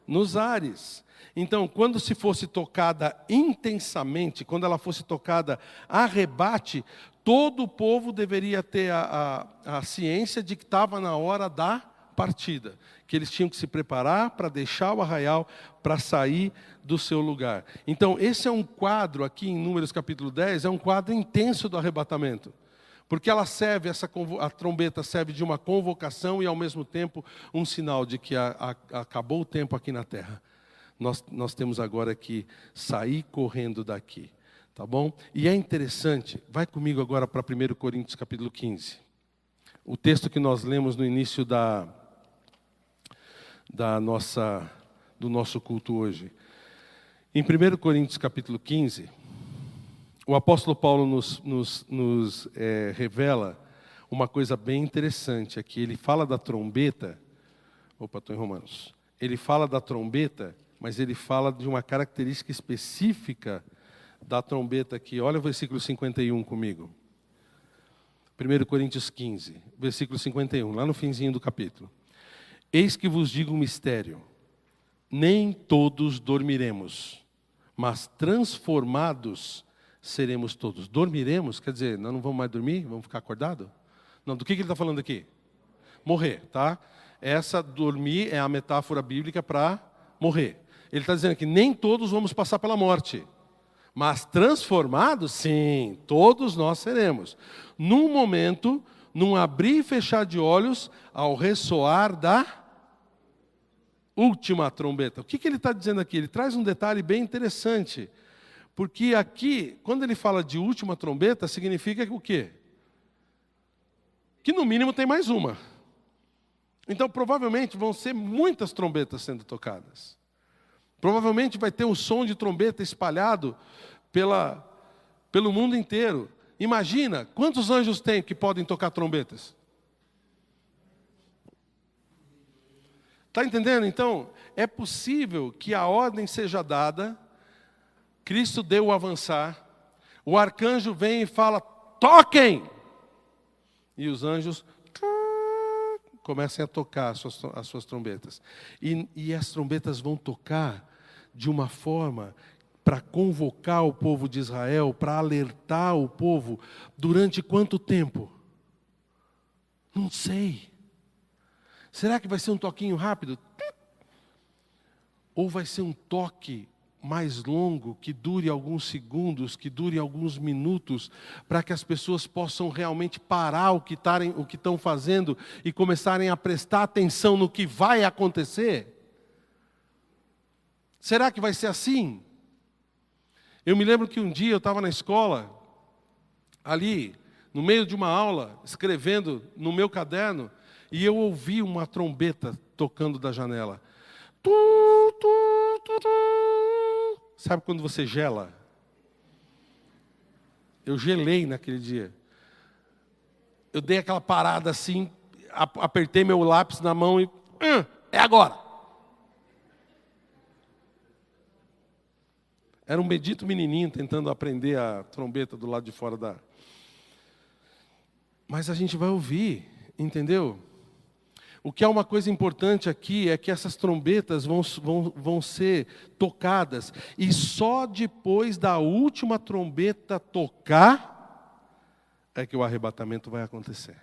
nos ares. Então, quando se fosse tocada intensamente, quando ela fosse tocada a rebate, todo o povo deveria ter a ciência de que estava na hora da partida, que eles tinham que se preparar para deixar o arraial, para sair do seu lugar. Então, esse é um quadro aqui em Números capítulo 10, é um quadro intenso do arrebatamento. Porque ela serve, a trombeta serve de uma convocação e ao mesmo tempo um sinal de que acabou o tempo aqui na terra. Nós temos agora que sair correndo daqui, tá bom? E é interessante, vai comigo agora para 1 Coríntios capítulo 15. O texto que nós lemos no início do nosso culto hoje. Em 1 Coríntios capítulo 15, o apóstolo Paulo nos revela uma coisa bem interessante aqui. Ele fala da trombeta. Opa, estou em Romanos. Ele fala da trombeta, mas ele fala de uma característica específica da trombeta aqui. Olha o versículo 51 comigo. 1 Coríntios 15, versículo 51, lá no finzinho do capítulo. Eis que vos digo um mistério. Nem todos dormiremos, mas transformados seremos todos. Dormiremos, quer dizer, nós não vamos mais dormir? Vamos ficar acordados? Não, do que ele está falando aqui? Morrer, tá? Essa dormir é a metáfora bíblica para morrer. Ele está dizendo que nem todos vamos passar pela morte. Mas transformados, sim, todos nós seremos. Num momento, num abrir e fechar de olhos, ao ressoar da última trombeta. O que ele está dizendo aqui? Ele traz um detalhe bem interessante. Porque aqui, quando ele fala de última trombeta, significa o quê? Que no mínimo tem mais uma. Então, provavelmente, vão ser muitas trombetas sendo tocadas. Provavelmente vai ter um som de trombeta espalhado pelo mundo inteiro. Imagina, quantos anjos tem que podem tocar trombetas? Está entendendo? Então, é possível que a ordem seja dada, Cristo deu o avançar, o arcanjo vem e fala, toquem! E os anjos comecem a tocar as suas trombetas. E as trombetas vão tocar de uma forma para convocar o povo de Israel, para alertar o povo, durante quanto tempo? Não sei. Será que vai ser um toquinho rápido? Ou vai ser um toque mais longo, que dure alguns segundos, que dure alguns minutos, para que as pessoas possam realmente parar o que estão fazendo e começarem a prestar atenção no que vai acontecer? Será que vai ser assim? Eu me lembro que um dia eu estava na escola, ali, no meio de uma aula, escrevendo no meu caderno, e eu ouvi uma trombeta tocando da janela. Tu, tu, tu, tu. Sabe quando você gela? Eu gelei naquele dia. Eu dei aquela parada assim, apertei meu lápis na mão e... é agora! Era um bendito menininho tentando aprender a trombeta do lado de fora da... Mas a gente vai ouvir, entendeu? O que é uma coisa importante aqui é que essas trombetas vão ser tocadas, e só depois da última trombeta tocar, é que o arrebatamento vai acontecer.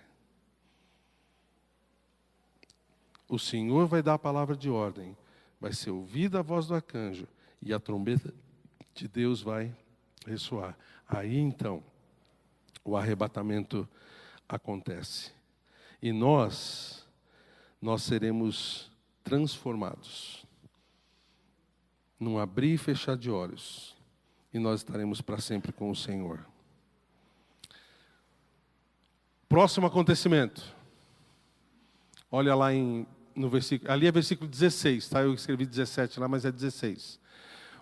O Senhor vai dar a palavra de ordem, vai ser ouvida a voz do arcanjo, e a trombeta de Deus vai ressoar. Aí então, o arrebatamento acontece. E nós seremos transformados, num abrir e fechar de olhos, e nós estaremos para sempre com o Senhor. Próximo acontecimento. Olha lá no versículo, ali é versículo 16, tá? Eu escrevi 17 lá, mas é 16.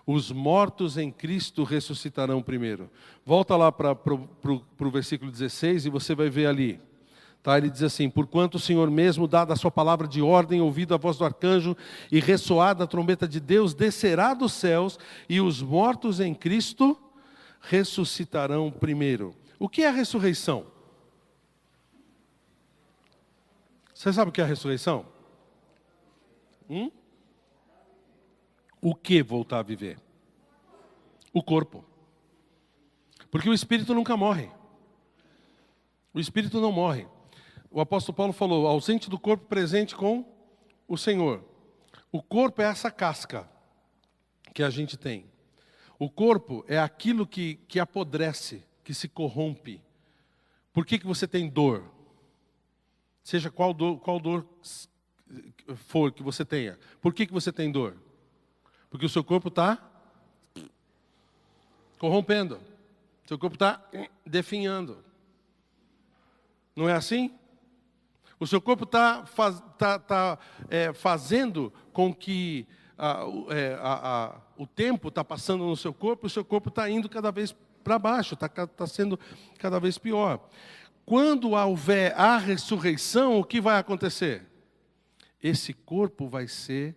Os mortos em Cristo ressuscitarão primeiro. Volta lá para o versículo 16 e você vai ver ali. Tá, ele diz assim: porquanto o Senhor mesmo, dada a sua palavra de ordem, ouvido a voz do arcanjo e ressoada a trombeta de Deus, descerá dos céus, e os mortos em Cristo ressuscitarão primeiro. O que é a ressurreição? Você sabe o que é a ressurreição? O que voltar a viver? O corpo. Porque o espírito nunca morre. O espírito não morre. O apóstolo Paulo falou: ausente do corpo, presente com o Senhor. O corpo é essa casca que a gente tem. O corpo é aquilo que apodrece, que se corrompe. Por que você tem dor? Seja qual dor for que você tenha. Por que você tem dor? Porque o seu corpo está corrompendo. O seu corpo está definhando. Não é assim? O seu corpo está fazendo com que o tempo está passando no seu corpo, o seu corpo está indo cada vez para baixo, está sendo cada vez pior. Quando houver a ressurreição, o que vai acontecer? Esse corpo vai ser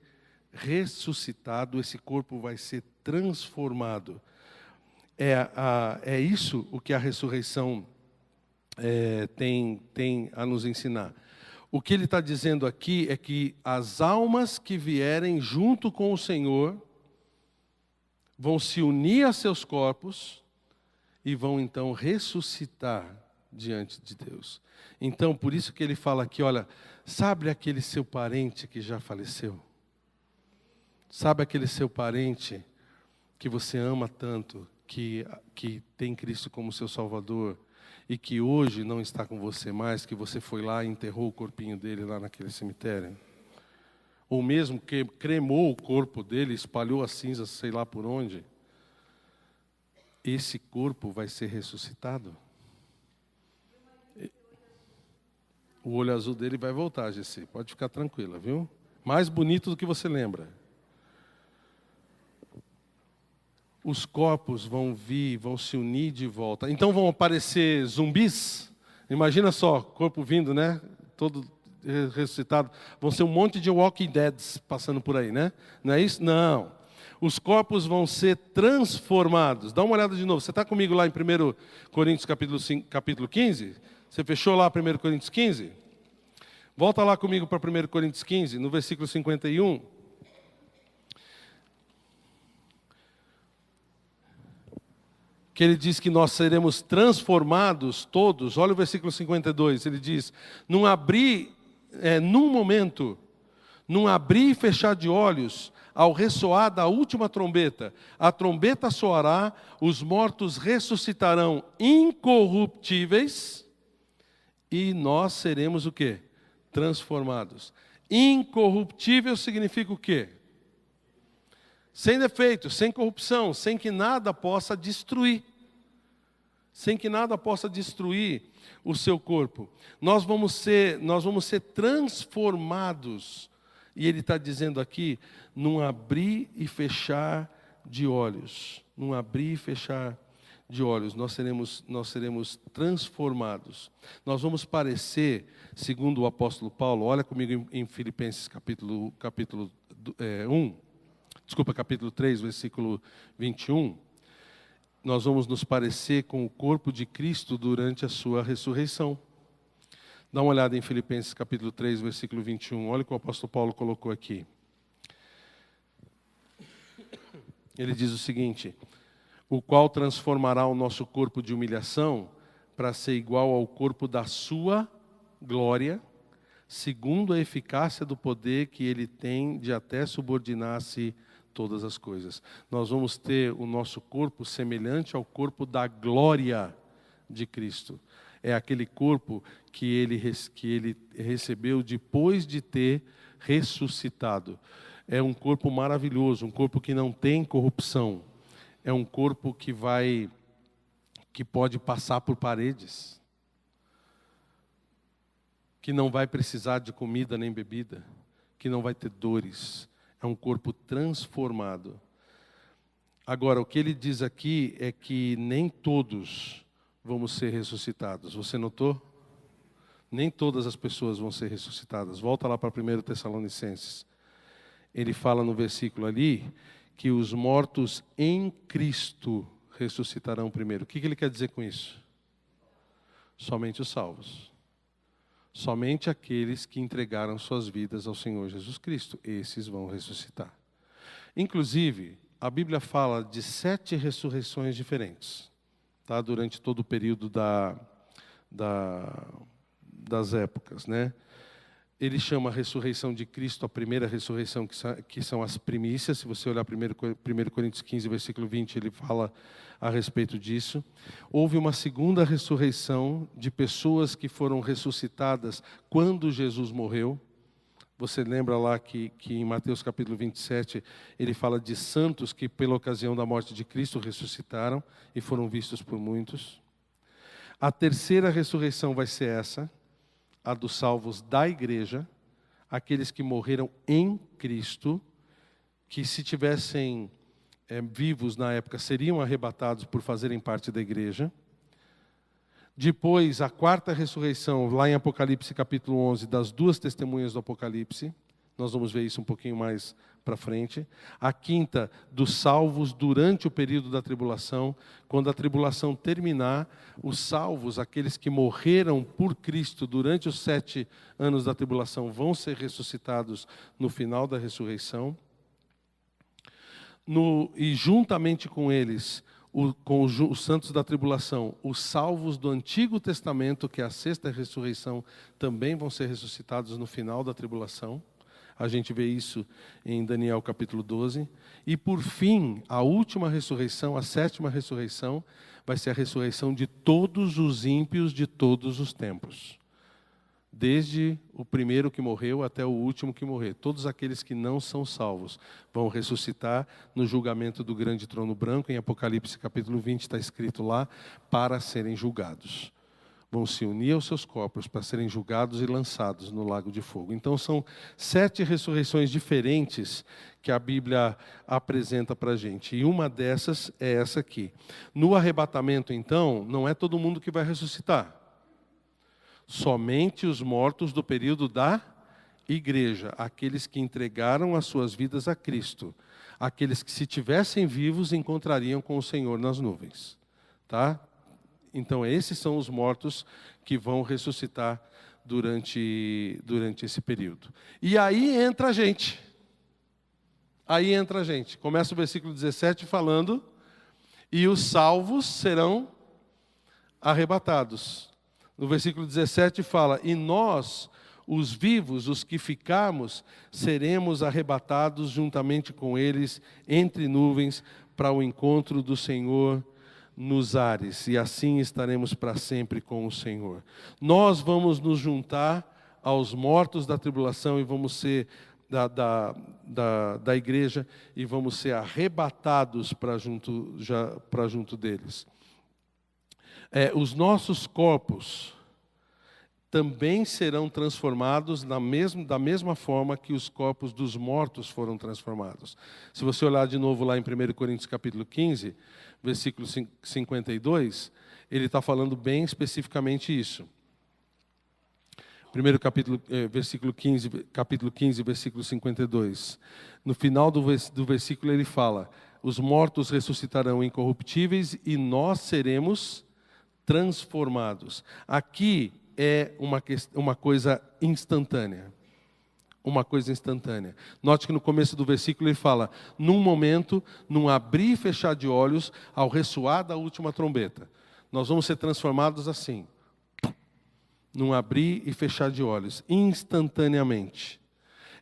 ressuscitado, esse corpo vai ser transformado. É isso o que a ressurreição tem a nos ensinar. O que ele está dizendo aqui é que as almas que vierem junto com o Senhor vão se unir a seus corpos e vão então ressuscitar diante de Deus. Então, por isso que ele fala aqui, olha, sabe aquele seu parente que já faleceu? Sabe aquele seu parente que você ama tanto, que tem Cristo como seu Salvador, e que hoje não está com você mais, que você foi lá e enterrou o corpinho dele lá naquele cemitério? Ou mesmo que cremou o corpo dele, espalhou as cinzas, sei lá por onde. Esse corpo vai ser ressuscitado. O olho azul dele vai voltar, Gessi. Pode ficar tranquila, viu? Mais bonito do que você lembra. Os corpos vão vir, vão se unir de volta. Então vão aparecer zumbis. Imagina só, corpo vindo, né? Todo ressuscitado. Vão ser um monte de Walking Deads passando por aí, né? Não é isso? Não. Os corpos vão ser transformados. Dá uma olhada de novo. Você está comigo lá em 1 Coríntios capítulo 15? Você fechou lá 1 Coríntios 15? Volta lá comigo para 1 Coríntios 15, no versículo 51. Que ele diz que nós seremos transformados todos. Olha o versículo 52, ele diz: num abrir e fechar de olhos, ao ressoar da última trombeta, a trombeta soará, os mortos ressuscitarão incorruptíveis, e nós seremos o quê? Transformados. Incorruptível significa o quê? Sem defeito, sem corrupção, sem que nada possa destruir. Sem que nada possa destruir o seu corpo. Nós vamos ser transformados. E ele está dizendo aqui, num abrir e fechar de olhos. Num abrir e fechar de olhos. Nós seremos transformados. Nós vamos parecer, segundo o apóstolo Paulo, olha comigo em Filipenses capítulo 3, versículo 21. Nós vamos nos parecer com o corpo de Cristo durante a sua ressurreição. Dá uma olhada em Filipenses capítulo 3, versículo 21. Olha o que o apóstolo Paulo colocou aqui. Ele diz o seguinte: o qual transformará o nosso corpo de humilhação para ser igual ao corpo da sua glória, segundo a eficácia do poder que ele tem de até subordinar-se todas as coisas. Nós vamos ter o nosso corpo semelhante ao corpo da glória de Cristo. É aquele corpo que ele recebeu depois de ter ressuscitado. É um corpo maravilhoso, um corpo que não tem corrupção. É um corpo que pode passar por paredes, que não vai precisar de comida nem bebida, que não vai ter dores. É um corpo transformado. Agora, o que ele diz aqui é que nem todos vamos ser ressuscitados. Você notou? Nem todas as pessoas vão ser ressuscitadas. Volta lá para 1 Tessalonicenses. Ele fala no versículo ali que os mortos em Cristo ressuscitarão primeiro. O que ele quer dizer com isso? Somente os salvos. Somente aqueles que entregaram suas vidas ao Senhor Jesus Cristo. Esses vão ressuscitar. Inclusive, a Bíblia fala de 7 ressurreições diferentes, tá? Durante todo o período das épocas, né? Ele chama a ressurreição de Cristo a primeira ressurreição, que são as primícias. Se você olhar 1 Coríntios 15, versículo 20, ele fala a respeito disso. Houve uma segunda ressurreição de pessoas que foram ressuscitadas quando Jesus morreu. Você lembra lá que em Mateus capítulo 27, ele fala de santos que pela ocasião da morte de Cristo ressuscitaram e foram vistos por muitos. A terceira ressurreição vai ser essa, a dos salvos da igreja, aqueles que morreram em Cristo, que se tivessem vivos na época seriam arrebatados por fazerem parte da igreja. Depois, a quarta ressurreição, lá em Apocalipse capítulo 11, das 2 testemunhas do Apocalipse, nós vamos ver isso um pouquinho mais para frente. A quinta, dos salvos durante o período da tribulação. Quando a tribulação terminar, os salvos, aqueles que morreram por Cristo durante os 7 anos da tribulação, vão ser ressuscitados no final da ressurreição. E juntamente com eles, com os santos da tribulação, os salvos do Antigo Testamento, que é a 6ª ressurreição, também vão ser ressuscitados no final da tribulação. A gente vê isso em Daniel capítulo 12. E por fim, a última ressurreição, a 7ª ressurreição, vai ser a ressurreição de todos os ímpios de todos os tempos. Desde o primeiro que morreu até o último que morrer. Todos aqueles que não são salvos vão ressuscitar no julgamento do grande trono branco. Em Apocalipse capítulo 20 está escrito lá, para serem julgados. Vão se unir aos seus corpos para serem julgados e lançados no lago de fogo. Então são 7 ressurreições diferentes que a Bíblia apresenta para a gente. E uma dessas é essa aqui. No arrebatamento, então, não é todo mundo que vai ressuscitar. Somente os mortos do período da igreja, aqueles que entregaram as suas vidas a Cristo, aqueles que se tivessem vivos encontrariam com o Senhor nas nuvens, tá? Então esses são os mortos que vão ressuscitar durante esse período. E aí entra a gente. Começa o versículo 17 falando, e os salvos serão arrebatados. No versículo 17 fala, e nós, os vivos, os que ficarmos, seremos arrebatados juntamente com eles entre nuvens para o encontro do Senhor nos ares, e assim estaremos para sempre com o Senhor. Nós vamos nos juntar aos mortos da tribulação e vamos ser da igreja e vamos ser arrebatados para junto deles. Os nossos corpos também serão transformados da mesma forma que os corpos dos mortos foram transformados. Se você olhar de novo lá em 1 Coríntios capítulo 15, versículo 52, ele está falando bem especificamente isso. Capítulo 15, versículo 52. No final do versículo ele fala, os mortos ressuscitarão incorruptíveis e nós seremos transformados. Aqui é uma coisa instantânea. Uma coisa instantânea. Note que no começo do versículo ele fala: num momento, num abrir e fechar de olhos, ao ressoar da última trombeta. Nós vamos ser transformados assim. Num abrir e fechar de olhos, instantaneamente.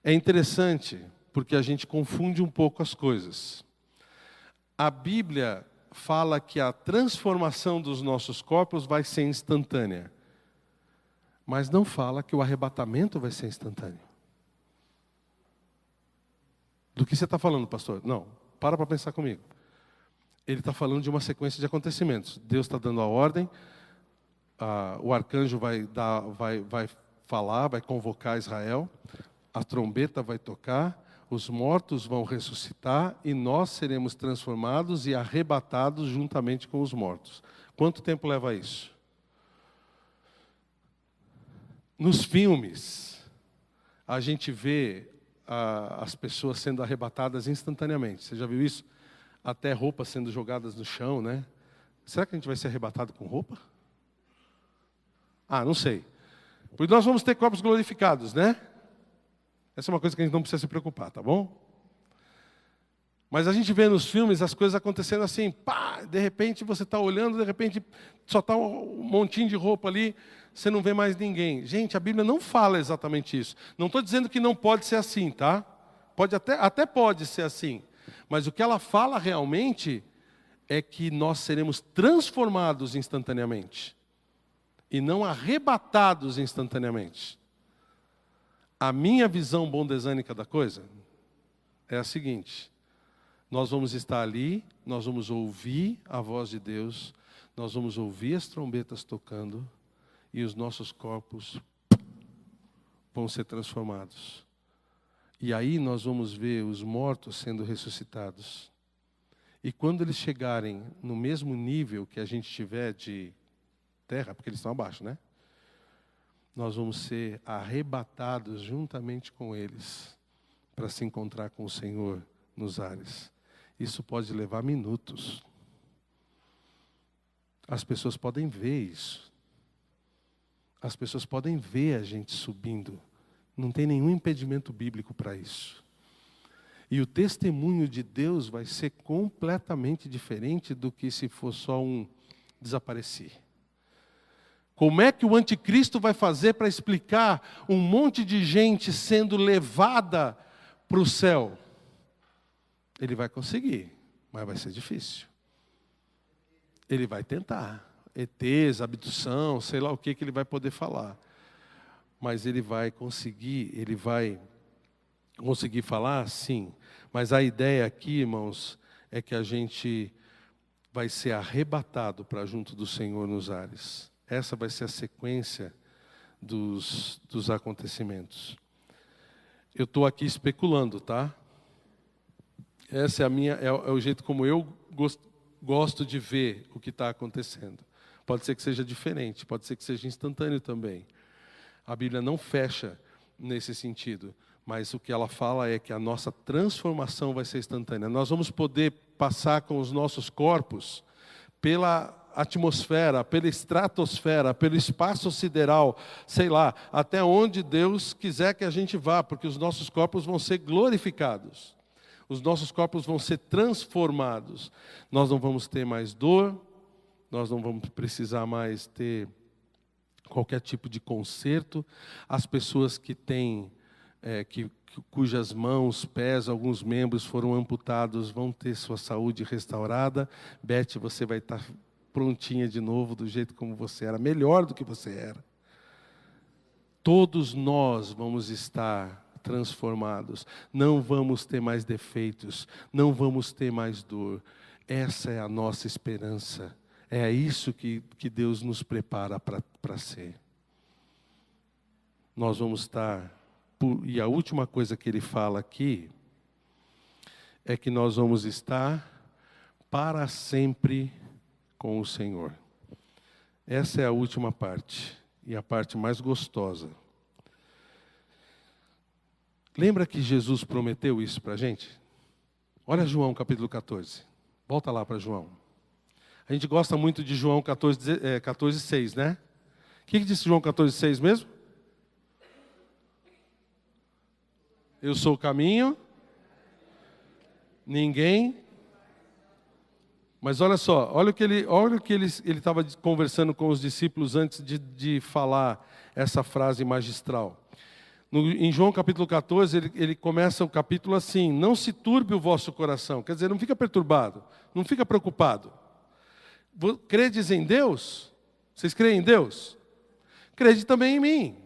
É interessante, porque a gente confunde um pouco as coisas. A Bíblia fala que a transformação dos nossos corpos vai ser instantânea. Mas não fala que o arrebatamento vai ser instantâneo. Do que você está falando, pastor? Não, para pensar comigo. Ele está falando de uma sequência de acontecimentos. Deus está dando a ordem, o arcanjo vai falar, vai convocar Israel, a trombeta vai tocar, os mortos vão ressuscitar e nós seremos transformados e arrebatados juntamente com os mortos. Quanto tempo leva isso? Nos filmes, a gente vê as pessoas sendo arrebatadas instantaneamente. Você já viu isso? Até roupas sendo jogadas no chão, né? Será que a gente vai ser arrebatado com roupa? Não sei. Porque nós vamos ter corpos glorificados, né? Essa é uma coisa que a gente não precisa se preocupar, tá bom? Mas a gente vê nos filmes as coisas acontecendo assim, pá, de repente você está olhando, de repente só está um montinho de roupa ali, você não vê mais ninguém. Gente, a Bíblia não fala exatamente isso. Não estou dizendo que não pode ser assim, tá? Até pode ser assim. Mas o que ela fala realmente é que nós seremos transformados instantaneamente. E não arrebatados instantaneamente. A minha visão bondesânica da coisa é a seguinte: nós vamos estar ali, nós vamos ouvir a voz de Deus, nós vamos ouvir as trombetas tocando e os nossos corpos vão ser transformados. E aí nós vamos ver os mortos sendo ressuscitados. E quando eles chegarem no mesmo nível que a gente tiver de terra, porque eles estão abaixo, né? Nós vamos ser arrebatados juntamente com eles para se encontrar com o Senhor nos ares. Isso pode levar minutos. As pessoas podem ver isso. As pessoas podem ver a gente subindo. Não tem nenhum impedimento bíblico para isso. E o testemunho de Deus vai ser completamente diferente do que se for só um desaparecer. Como é que o anticristo vai fazer para explicar um monte de gente sendo levada para o céu? Ele vai conseguir, mas vai ser difícil. Ele vai tentar. ETs, abdução, sei lá o que ele vai poder falar. Mas ele vai conseguir falar, sim. Mas a ideia aqui, irmãos, é que a gente vai ser arrebatado para junto do Senhor nos ares. Essa vai ser a sequência dos acontecimentos. Eu estou aqui especulando, tá? Essa é o jeito como eu gosto de ver o que está acontecendo. Pode ser que seja diferente, pode ser que seja instantâneo também. A Bíblia não fecha nesse sentido, mas o que ela fala é que a nossa transformação vai ser instantânea. Nós vamos poder passar com os nossos corpos pela atmosfera, pela estratosfera, pelo espaço sideral, sei lá, até onde Deus quiser que a gente vá, porque os nossos corpos vão ser glorificados. Os nossos corpos vão ser transformados. Nós não vamos ter mais dor, nós não vamos precisar mais ter qualquer tipo de conserto. As pessoas que têm, cujas mãos, pés, alguns membros foram amputados, vão ter sua saúde restaurada. Beth, você vai estar prontinha de novo, do jeito como você era, melhor do que você era. Todos nós vamos estar transformados. Não vamos ter mais defeitos, não vamos ter mais dor. Essa é a nossa esperança. É isso que Deus nos prepara para ser. Nós vamos estar... E a última coisa que ele fala aqui é que nós vamos estar para sempre com o Senhor. Essa é a última parte, e a parte mais gostosa. Lembra que Jesus prometeu isso para a gente? Olha João capítulo 14. Volta lá para João. A gente gosta muito de João 14, 6, né? que disse João 14,6 mesmo? Eu sou o caminho, ninguém. Mas olha só, olha o que ele estava conversando com os discípulos antes de falar essa frase magistral. Em João capítulo 14, ele começa o capítulo assim: não se turbe o vosso coração. Quer dizer, não fica perturbado, não fica preocupado. Credes em Deus? Vocês creem em Deus? Crede também em mim.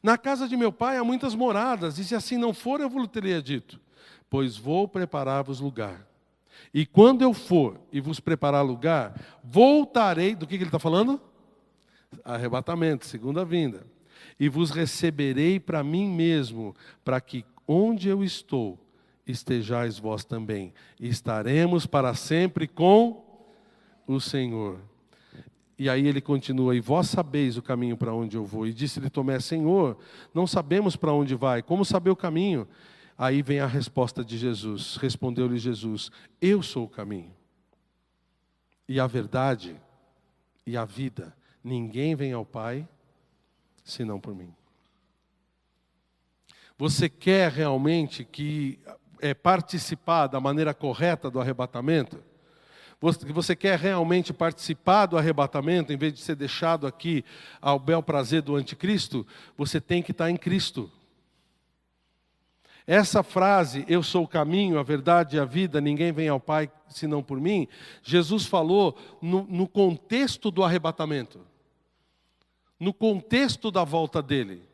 Na casa de meu pai há muitas moradas, e se assim não for, eu vos teria dito. Pois vou preparar-vos lugar. E quando eu for e vos preparar lugar, voltarei... Do que ele está falando? Arrebatamento, segunda vinda. E vos receberei para mim mesmo, para que onde eu estou, estejais vós também. E estaremos para sempre com o Senhor. E aí ele continua: e vós sabeis o caminho para onde eu vou. E disse-lhe Tomé: Senhor, não sabemos para onde vai, como saber o caminho? Aí vem a resposta de Jesus. Respondeu-lhe Jesus: eu sou o caminho, e a verdade, e a vida. Ninguém vem ao Pai, senão por mim. Você quer realmente participar da maneira correta do arrebatamento? Você quer realmente participar do arrebatamento, em vez de ser deixado aqui ao bel prazer do anticristo? Você tem que estar em Cristo. Essa frase, eu sou o caminho, a verdade e a vida, ninguém vem ao Pai senão por mim, Jesus falou no contexto do arrebatamento, no contexto da volta dele,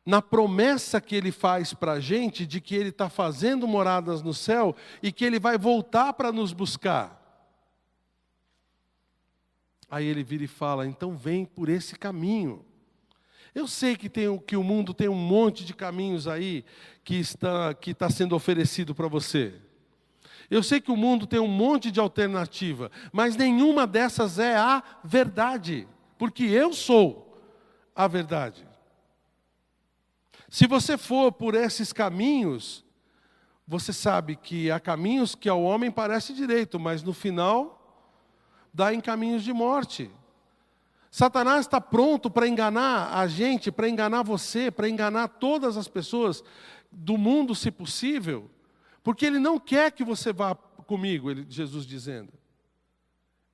na promessa que ele faz para a gente de que ele está fazendo moradas no céu e que ele vai voltar para nos buscar. Aí ele vira e fala: então vem por esse caminho. Eu sei que o mundo tem um monte de caminhos aí que está sendo oferecido para você. Eu sei que o mundo tem um monte de alternativa, mas nenhuma dessas é a verdade, porque eu sou a verdade. Se você for por esses caminhos, você sabe que há caminhos que ao homem parece direito, mas no final dá em caminhos de morte. Satanás está pronto para enganar a gente, para enganar você, para enganar todas as pessoas do mundo, se possível, porque ele não quer que você vá comigo, Jesus dizendo.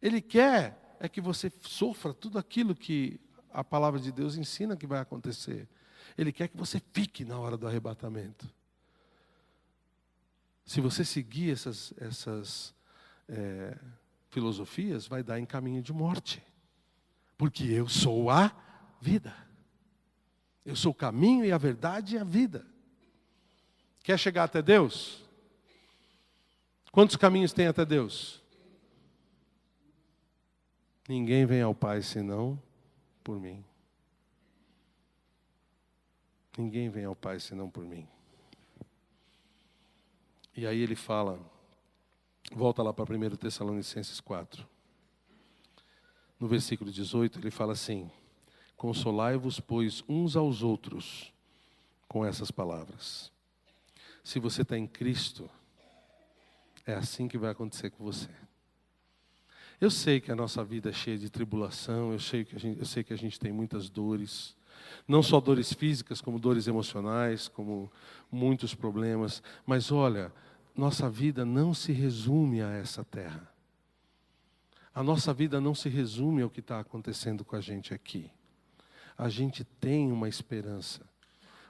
Ele quer que você sofra tudo aquilo que a palavra de Deus ensina que vai acontecer. Ele quer que você fique na hora do arrebatamento. Se você seguir essas filosofias, vai dar em caminho de morte. Porque eu sou a vida. Eu sou o caminho e a verdade e a vida. Quer chegar até Deus? Quantos caminhos tem até Deus? Ninguém vem ao Pai senão por mim. Ninguém vem ao Pai senão por mim. E aí ele fala, volta lá para 1 Tessalonicenses 4. No versículo 18 ele fala assim: consolai-vos, pois, uns aos outros com essas palavras. Se você está em Cristo, é assim que vai acontecer com você. Eu sei que a nossa vida é cheia de tribulação, eu sei que a gente tem muitas dores. Não só dores físicas, como dores emocionais, como muitos problemas. Mas olha, nossa vida não se resume a essa terra. A nossa vida não se resume ao que está acontecendo com a gente aqui. A gente tem uma esperança.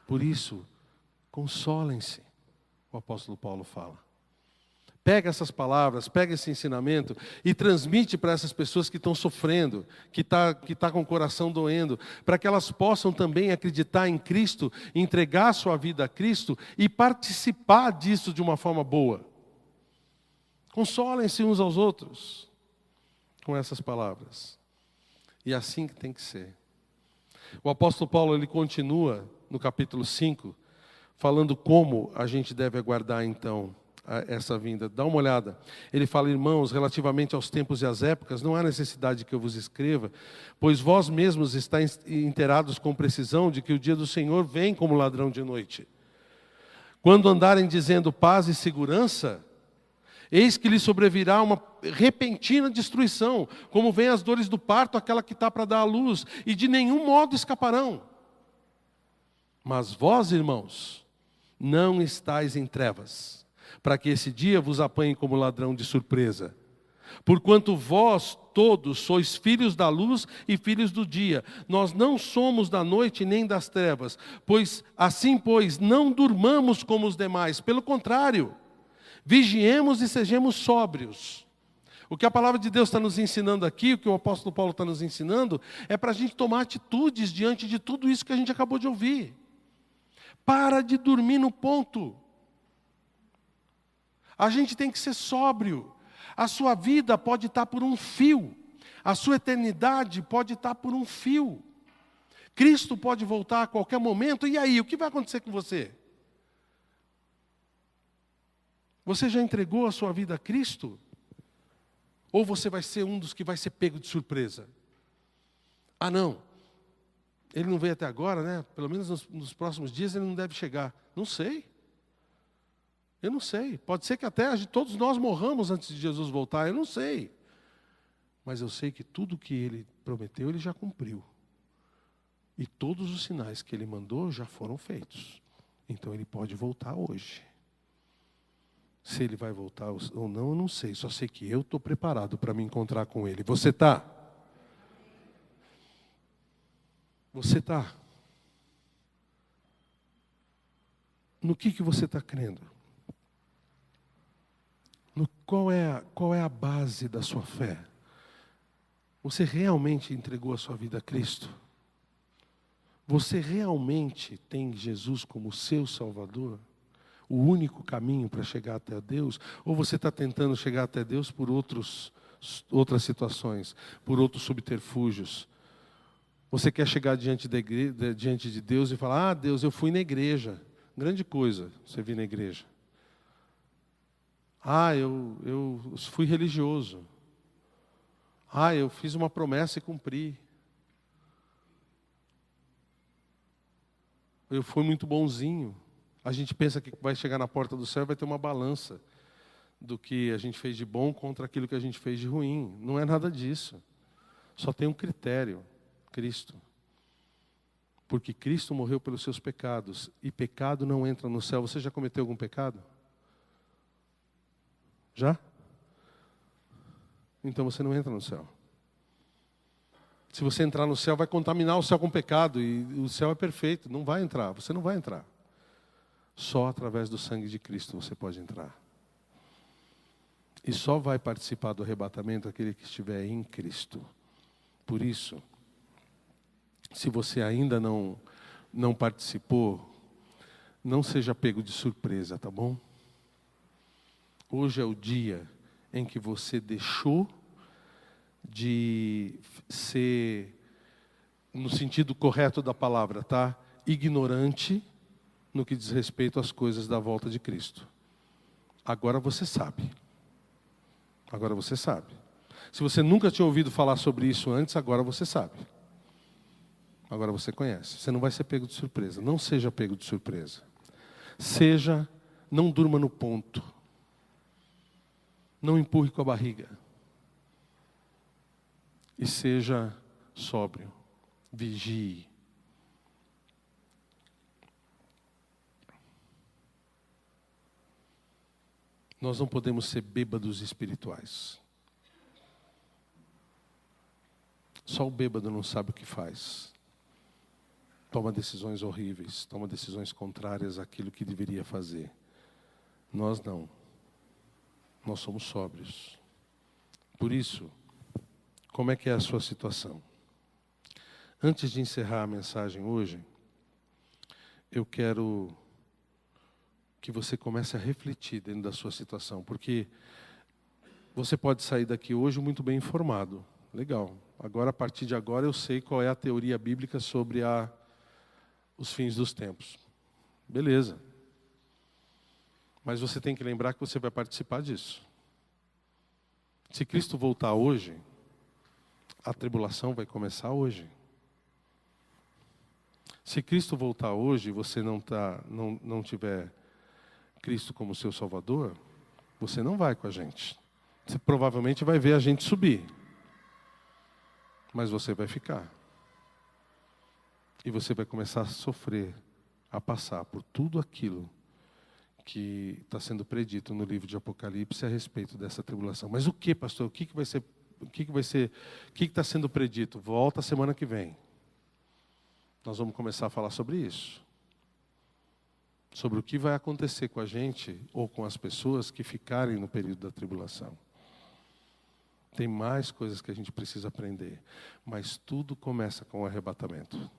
Por isso, consolem-se, o apóstolo Paulo fala. Pega essas palavras, pega esse ensinamento e transmite para essas pessoas que estão sofrendo, que tá com o coração doendo, para que elas possam também acreditar em Cristo, entregar sua vida a Cristo e participar disso de uma forma boa. Consolem-se uns aos outros com essas palavras. E é assim que tem que ser. O apóstolo Paulo, ele continua no capítulo 5, falando como a gente deve aguardar então essa vinda. Dá uma olhada. Ele fala: irmãos, relativamente aos tempos e às épocas, não há necessidade que eu vos escreva, pois vós mesmos estáis inteirados com precisão de que o dia do Senhor vem como ladrão de noite. Quando andarem dizendo paz e segurança, Eis que lhe sobrevirá uma repentina destruição, como vem as dores do parto, aquela que está para dar à luz, e de nenhum modo escaparão. Mas vós, irmãos, não estáis em trevas, para que esse dia vos apanhe como ladrão de surpresa. Porquanto vós todos sois filhos da luz e filhos do dia. Nós não somos da noite nem das trevas. Pois, não durmamos como os demais. Pelo contrário, vigiemos e sejamos sóbrios. O que a palavra de Deus está nos ensinando aqui, o que o apóstolo Paulo está nos ensinando, é para a gente tomar atitudes diante de tudo isso que a gente acabou de ouvir. Para de dormir no ponto. A gente tem que ser sóbrio. A sua vida pode estar por um fio. A sua eternidade pode estar por um fio. Cristo pode voltar a qualquer momento. E aí, o que vai acontecer com você? Você já entregou a sua vida a Cristo? Ou você vai ser um dos que vai ser pego de surpresa? Ah, não. Ele não veio até agora, né? Pelo menos nos próximos dias ele não deve chegar. Não sei. Eu não sei. Pode ser que até todos nós morramos antes de Jesus voltar. Eu não sei. Mas eu sei que tudo que ele prometeu, ele já cumpriu. E todos os sinais que ele mandou já foram feitos. Então ele pode voltar hoje. Se ele vai voltar ou não, eu não sei. Só sei que eu estou preparado para me encontrar com ele. Você está? Você está? No que você está crendo? Qual é a base da sua fé? Você realmente entregou a sua vida a Cristo? Você realmente tem Jesus como seu Salvador? O único caminho para chegar até Deus? Ou você está tentando chegar até Deus por outras situações, por outros subterfúgios? Você quer chegar diante de Deus e falar: ah, Deus, eu fui na igreja. Grande coisa você vir na igreja. Ah, eu fui religioso. Ah, eu fiz uma promessa e cumpri. Eu fui muito bonzinho. A gente pensa que vai chegar na porta do céu e vai ter uma balança do que a gente fez de bom contra aquilo que a gente fez de ruim. Não é nada disso. Só tem um critério: Cristo. Porque Cristo morreu pelos seus pecados. E pecado não entra no céu. Você já cometeu algum pecado? Já? Então você não entra no céu. Se você entrar no céu, vai contaminar o céu com pecado. E o céu é perfeito. Não vai entrar. Você não vai entrar. Só através do sangue de Cristo você pode entrar. E só vai participar do arrebatamento aquele que estiver em Cristo. Por isso, se você ainda não participou, não seja pego de surpresa, tá bom? Hoje é o dia em que você deixou de ser, no sentido correto da palavra, tá? Ignorante no que diz respeito às coisas da volta de Cristo. Agora você sabe. Agora você sabe. Se você nunca tinha ouvido falar sobre isso antes, agora você sabe. Agora você conhece. Você não vai ser pego de surpresa. Não seja pego de surpresa. Não durma no ponto. Não empurre com a barriga. E seja sóbrio. Vigie. Nós não podemos ser bêbados espirituais. Só o bêbado não sabe o que faz. Toma decisões horríveis, toma decisões contrárias àquilo que deveria fazer. Nós não. Nós somos sóbrios. Por isso, como é que é a sua situação? Antes de encerrar a mensagem hoje, eu quero que você comece a refletir dentro da sua situação, porque você pode sair daqui hoje muito bem informado. Legal. Agora, a partir de agora, eu sei qual é a teoria bíblica sobre os fins dos tempos. Beleza. Mas você tem que lembrar que você vai participar disso. Se Cristo voltar hoje, a tribulação vai começar hoje. Se Cristo voltar hoje e você não tiver Cristo como seu Salvador, Você não vai com a gente. Você provavelmente vai ver a gente subir. Mas você vai ficar. E você vai começar a sofrer, a passar por tudo aquilo que está sendo predito no livro de Apocalipse a respeito dessa tribulação. Mas o que, pastor? O que vai ser? O que vai ser? O que está sendo predito? Volta a semana que vem. Nós vamos começar a falar sobre isso. Sobre o que vai acontecer com a gente ou com as pessoas que ficarem no período da tribulação. Tem mais coisas que a gente precisa aprender. Mas tudo começa com o arrebatamento.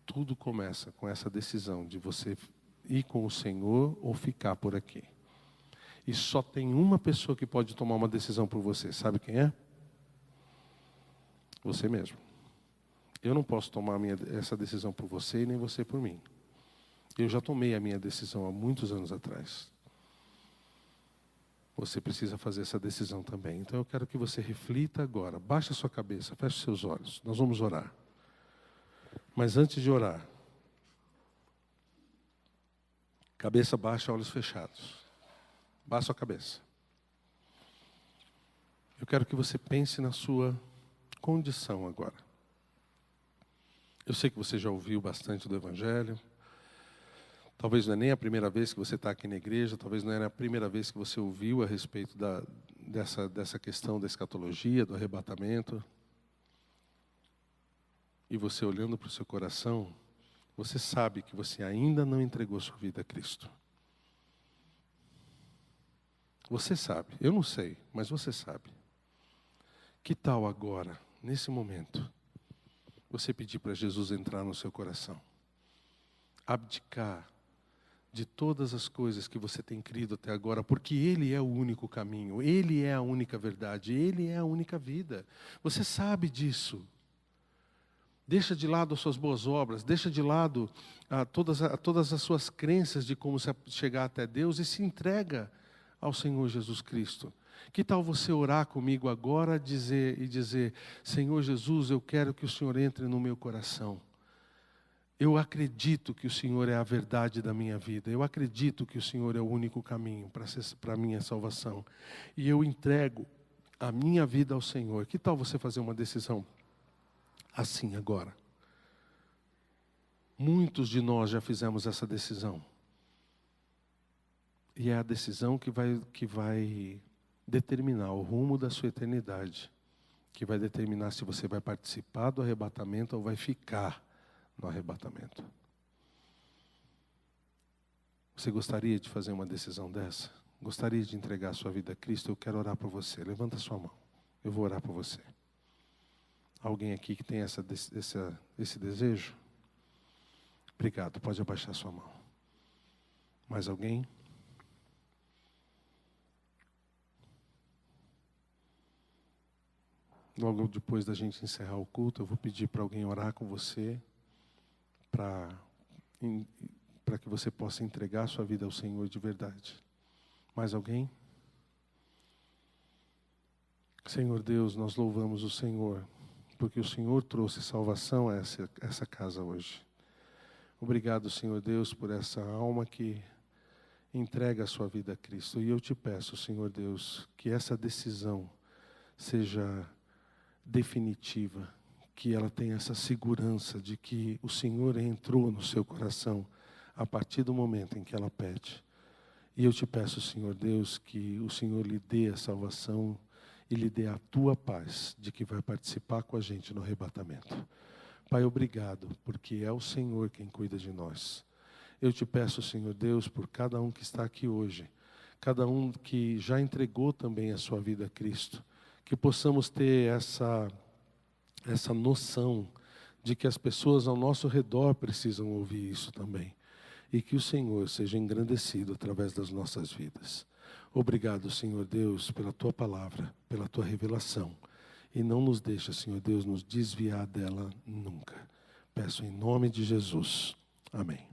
Tudo começa com essa decisão de você ir com o Senhor ou ficar por aqui. E só tem uma pessoa que pode tomar uma decisão por você. Sabe quem é? Você mesmo. Eu não posso tomar essa decisão por você e nem você por mim. Eu já tomei a minha decisão há muitos anos atrás. Você precisa fazer essa decisão também. Então eu quero que você reflita agora. Baixe a sua cabeça, feche os seus olhos. Nós vamos orar. Mas antes de orar, cabeça baixa, olhos fechados. Baixa a cabeça. Eu quero que você pense na sua condição agora. Eu sei que você já ouviu bastante do Evangelho. Talvez não é nem a primeira vez que você está aqui na igreja, talvez não era a primeira vez que você ouviu a respeito dessa questão da escatologia, do arrebatamento. E você olhando para o seu coração, você sabe que você ainda não entregou sua vida a Cristo. Você sabe, eu não sei, mas você sabe. Que tal agora, nesse momento, você pedir para Jesus entrar no seu coração? Abdicar de todas as coisas que você tem crido até agora, porque Ele é o único caminho, Ele é a única verdade, Ele é a única vida. Você sabe disso. Deixa de lado as suas boas obras, deixa de lado todas as suas crenças de como chegar até Deus e se entrega ao Senhor Jesus Cristo. Que tal você orar comigo agora e dizer, Senhor Jesus, eu quero que o Senhor entre no meu coração. Eu acredito que o Senhor é a verdade da minha vida. Eu acredito que o Senhor é o único caminho para a minha salvação. E eu entrego a minha vida ao Senhor. Que tal você fazer uma decisão assim agora? Muitos de nós já fizemos essa decisão. E é a decisão que vai determinar o rumo da sua eternidade. Que vai determinar se você vai participar do arrebatamento ou vai ficar no arrebatamento. Você gostaria de fazer uma decisão dessa? Gostaria de entregar a sua vida a Cristo? Eu quero orar por você. Levanta a sua mão. Eu vou orar por você. Alguém aqui que tem esse desejo? Obrigado. Pode abaixar a sua mão. Mais alguém? Logo depois da gente encerrar o culto, eu vou pedir para alguém orar com você, para que você possa entregar a sua vida ao Senhor de verdade. Mais alguém? Senhor Deus, nós louvamos o Senhor, porque o Senhor trouxe salvação a essa casa hoje. Obrigado, Senhor Deus, por essa alma que entrega a sua vida a Cristo. E eu te peço, Senhor Deus, que essa decisão seja definitiva, que ela tenha essa segurança de que o Senhor entrou no seu coração a partir do momento em que ela pede. E eu te peço, Senhor Deus, que o Senhor lhe dê a salvação e lhe dê a tua paz de que vai participar com a gente no arrebatamento. Pai, obrigado, porque é o Senhor quem cuida de nós. Eu te peço, Senhor Deus, por cada um que está aqui hoje, cada um que já entregou também a sua vida a Cristo, que possamos ter essa noção de que as pessoas ao nosso redor precisam ouvir isso também. E que o Senhor seja engrandecido através das nossas vidas. Obrigado, Senhor Deus, pela tua palavra, pela tua revelação. E não nos deixa, Senhor Deus, nos desviar dela nunca. Peço em nome de Jesus. Amém.